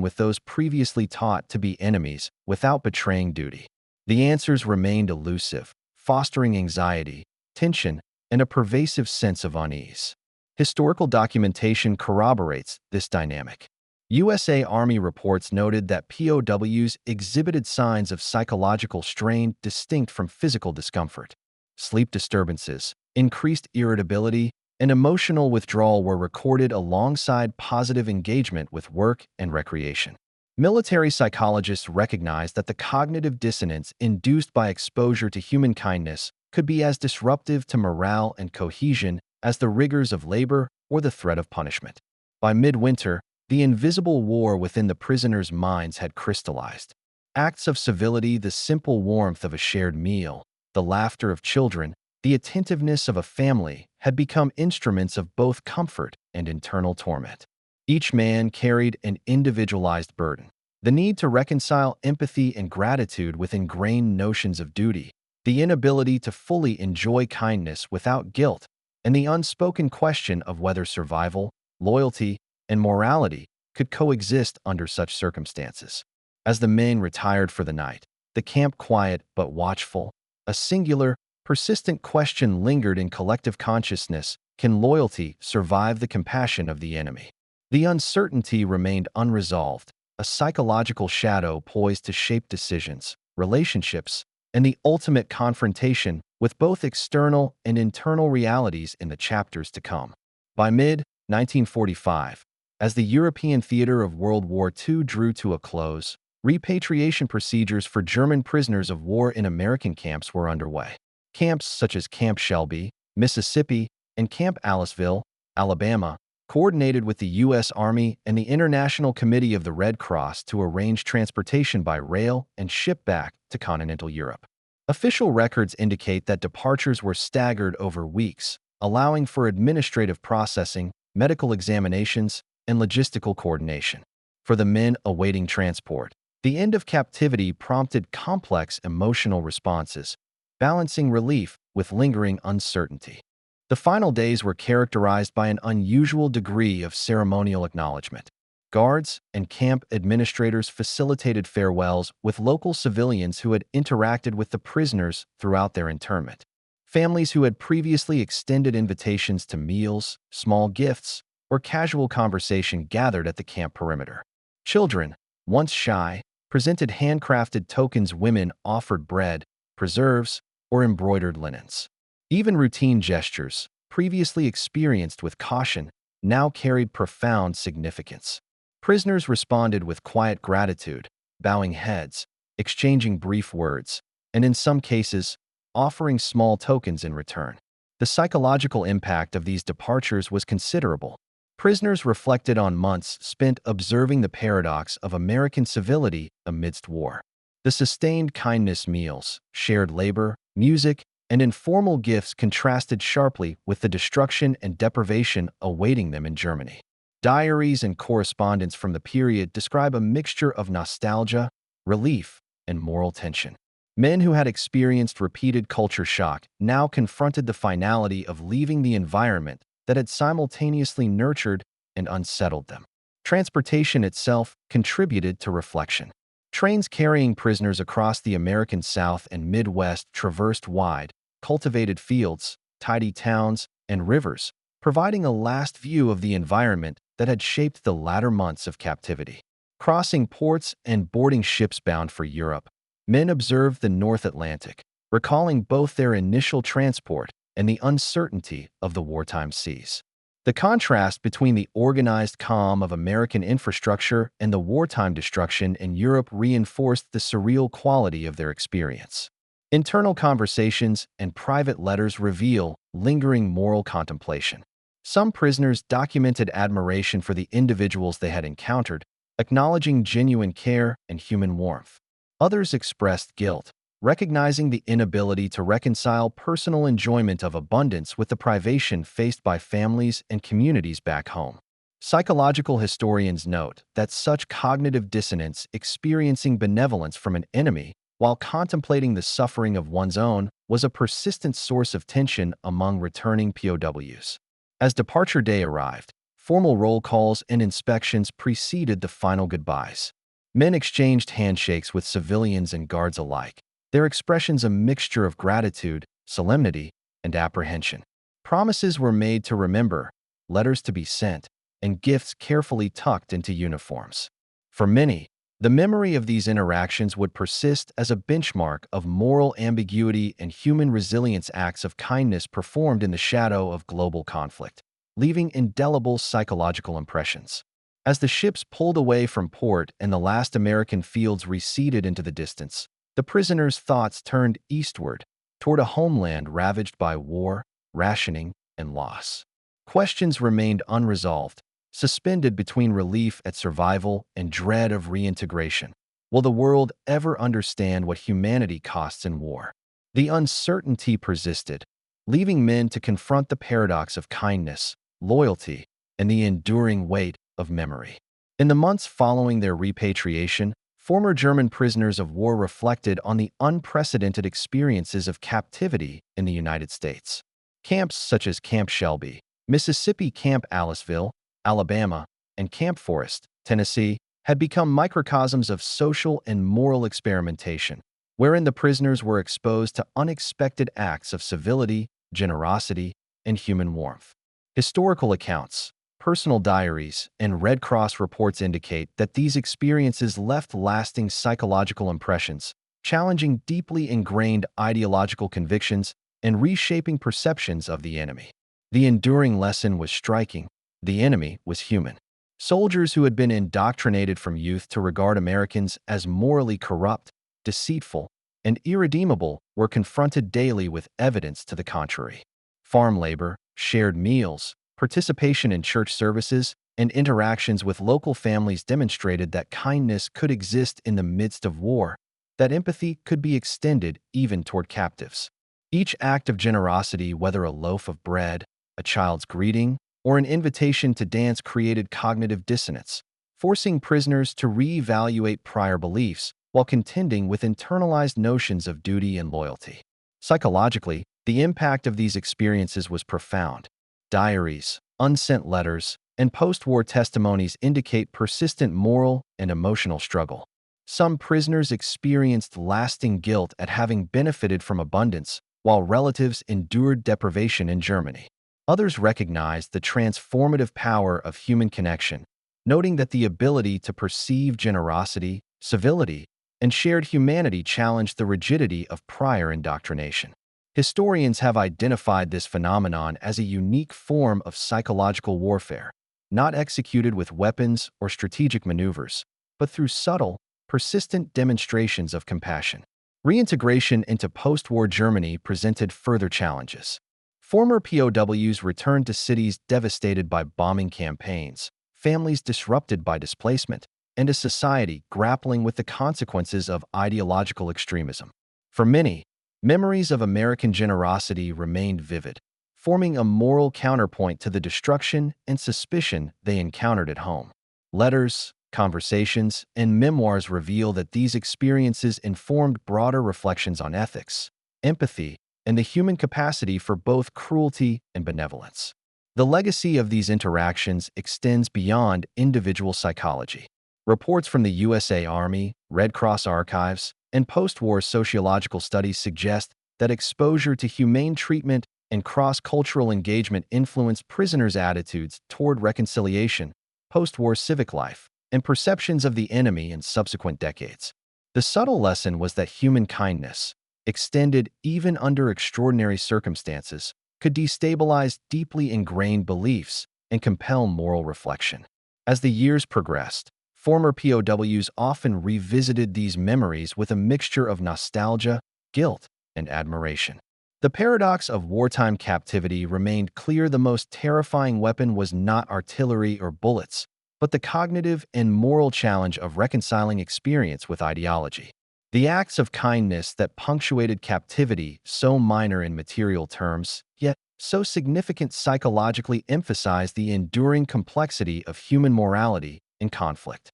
with those previously taught to be enemies without betraying duty? The answers remained elusive, fostering anxiety, tension, and a pervasive sense of unease. Historical documentation corroborates this dynamic. USA Army reports noted that POWs exhibited signs of psychological strain distinct from physical discomfort. Sleep disturbances, increased irritability, and emotional withdrawal were recorded alongside positive engagement with work and recreation. Military psychologists recognized that the cognitive dissonance induced by exposure to human kindness could be as disruptive to morale and cohesion as the rigors of labor or the threat of punishment. By midwinter, the invisible war within the prisoners' minds had crystallized. Acts of civility, the simple warmth of a shared meal, the laughter of children, the attentiveness of a family had become instruments of both comfort and internal torment. Each man carried an individualized burden. The need to reconcile empathy and gratitude with ingrained notions of duty, the inability to fully enjoy kindness without guilt, and the unspoken question of whether survival, loyalty, and morality could coexist under such circumstances. As the men retired for the night, the camp quiet but watchful, a singular, persistent question lingered in collective consciousness: can loyalty survive the compassion of the enemy? The uncertainty remained unresolved, a psychological shadow poised to shape decisions, relationships, and the ultimate confrontation with both external and internal realities in the chapters to come. By mid-1945, as the European theater of World War II drew to a close, repatriation procedures for German prisoners of war in American camps were underway. Camps such as Camp Shelby, Mississippi, and Camp Aliceville, Alabama, coordinated with the U.S. Army and the International Committee of the Red Cross to arrange transportation by rail and ship back to continental Europe. Official records indicate that departures were staggered over weeks, allowing for administrative processing, medical examinations, and logistical coordination. For the men awaiting transport, the end of captivity prompted complex emotional responses, balancing relief with lingering uncertainty. The final days were characterized by an unusual degree of ceremonial acknowledgement. Guards and camp administrators facilitated farewells with local civilians who had interacted with the prisoners throughout their internment. Families who had previously extended invitations to meals, small gifts, or casual conversation gathered at the camp perimeter. Children, once shy, presented handcrafted tokens. Women offered bread, preserves, or embroidered linens. Even routine gestures, previously experienced with caution, now carried profound significance. Prisoners responded with quiet gratitude, bowing heads, exchanging brief words, and in some cases, offering small tokens in return. The psychological impact of these departures was considerable. Prisoners reflected on months spent observing the paradox of American civility amidst war. The sustained kindness meals, shared labor, music, and informal gifts contrasted sharply with the destruction and deprivation awaiting them in Germany. Diaries and correspondence from the period describe a mixture of nostalgia, relief, and moral tension. Men who had experienced repeated culture shock now confronted the finality of leaving the environment that had simultaneously nurtured and unsettled them. Transportation itself contributed to reflection. Trains carrying prisoners across the American South and Midwest traversed wide, cultivated fields, tidy towns, and rivers, providing a last view of the environment that had shaped the latter months of captivity. Crossing ports and boarding ships bound for Europe, men observed the North Atlantic, recalling both their initial transport and the uncertainty of the wartime seas. The contrast between the organized calm of American infrastructure and the wartime destruction in Europe reinforced the surreal quality of their experience. Internal conversations and private letters reveal lingering moral contemplation. Some prisoners documented admiration for the individuals they had encountered, acknowledging genuine care and human warmth. Others expressed guilt, recognizing the inability to reconcile personal enjoyment of abundance with the privation faced by families and communities back home. Psychological historians note that such cognitive dissonance, experiencing benevolence from an enemy while contemplating the suffering of one's own, was a persistent source of tension among returning POWs. As departure day arrived, formal roll calls and inspections preceded the final goodbyes. Men exchanged handshakes with civilians and guards alike, their expressions a mixture of gratitude, solemnity, and apprehension. Promises were made to remember, letters to be sent, and gifts carefully tucked into uniforms. For many, the memory of these interactions would persist as a benchmark of moral ambiguity and human resilience, acts of kindness performed in the shadow of global conflict, leaving indelible psychological impressions. As the ships pulled away from port and the last American fields receded into the distance, the prisoners' thoughts turned eastward, toward a homeland ravaged by war, rationing, and loss. Questions remained unresolved, suspended between relief at survival and dread of reintegration. Will the world ever understand what humanity costs in war? The uncertainty persisted, leaving men to confront the paradox of kindness, loyalty, and the enduring weight of memory. In the months following their repatriation, former German prisoners of war reflected on the unprecedented experiences of captivity in the United States. Camps such as Camp Shelby, Mississippi, Camp Aliceville, Alabama, and Camp Forest, Tennessee, had become microcosms of social and moral experimentation, wherein the prisoners were exposed to unexpected acts of civility, generosity, and human warmth. Historical accounts, personal diaries, and Red Cross reports indicate that these experiences left lasting psychological impressions, challenging deeply ingrained ideological convictions and reshaping perceptions of the enemy. The enduring lesson was striking: the enemy was human. Soldiers who had been indoctrinated from youth to regard Americans as morally corrupt, deceitful, and irredeemable were confronted daily with evidence to the contrary. Farm labor, shared meals, participation in church services, and interactions with local families demonstrated that kindness could exist in the midst of war, that empathy could be extended even toward captives. Each act of generosity, whether a loaf of bread, a child's greeting, or an invitation to dance, created cognitive dissonance, forcing prisoners to reevaluate prior beliefs while contending with internalized notions of duty and loyalty. Psychologically, the impact of these experiences was profound. Diaries, unsent letters, and post-war testimonies indicate persistent moral and emotional struggle. Some prisoners experienced lasting guilt at having benefited from abundance, while relatives endured deprivation in Germany. Others recognized the transformative power of human connection, noting that the ability to perceive generosity, civility, and shared humanity challenged the rigidity of prior indoctrination. Historians have identified this phenomenon as a unique form of psychological warfare, not executed with weapons or strategic maneuvers, but through subtle, persistent demonstrations of compassion. Reintegration into post-war Germany presented further challenges. Former POWs returned to cities devastated by bombing campaigns, families disrupted by displacement, and a society grappling with the consequences of ideological extremism. For many, memories of American generosity remained vivid, forming a moral counterpoint to the destruction and suspicion they encountered at home. Letters, conversations, and memoirs reveal that these experiences informed broader reflections on ethics, empathy, and the human capacity for both cruelty and benevolence. The legacy of these interactions extends beyond individual psychology. Reports from the USA Army, Red Cross archives, and post-war sociological studies suggest that exposure to humane treatment and cross-cultural engagement influenced prisoners' attitudes toward reconciliation, post-war civic life, and perceptions of the enemy in subsequent decades. The subtle lesson was that human kindness, extended even under extraordinary circumstances, could destabilize deeply ingrained beliefs and compel moral reflection. As the years progressed, former POWs often revisited these memories with a mixture of nostalgia, guilt, and admiration. The paradox of wartime captivity remained clear. The most terrifying weapon was not artillery or bullets, but the cognitive and moral challenge of reconciling experience with ideology. The acts of kindness that punctuated captivity, so minor in material terms, yet so significant psychologically, emphasized the enduring complexity of human morality in conflict.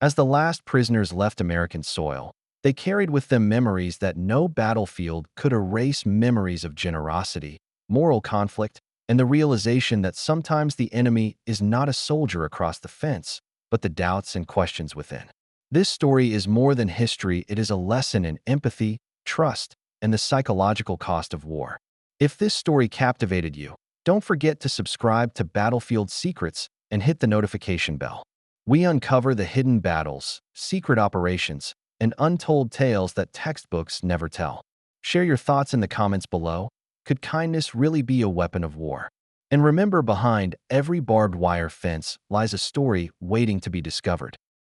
As the last prisoners left American soil, they carried with them memories that no battlefield could erase: memories of generosity, moral conflict, and the realization that sometimes the enemy is not a soldier across the fence, but the doubts and questions within. This story is more than history. It is a lesson in empathy, trust, and the psychological cost of war. If this story captivated you, don't forget to subscribe to Battlefield Secrets and hit the notification bell. We uncover the hidden battles, secret operations, and untold tales that textbooks never tell. Share your thoughts in the comments below. Could kindness really be a weapon of war? And remember, behind every barbed wire fence lies a story waiting to be discovered.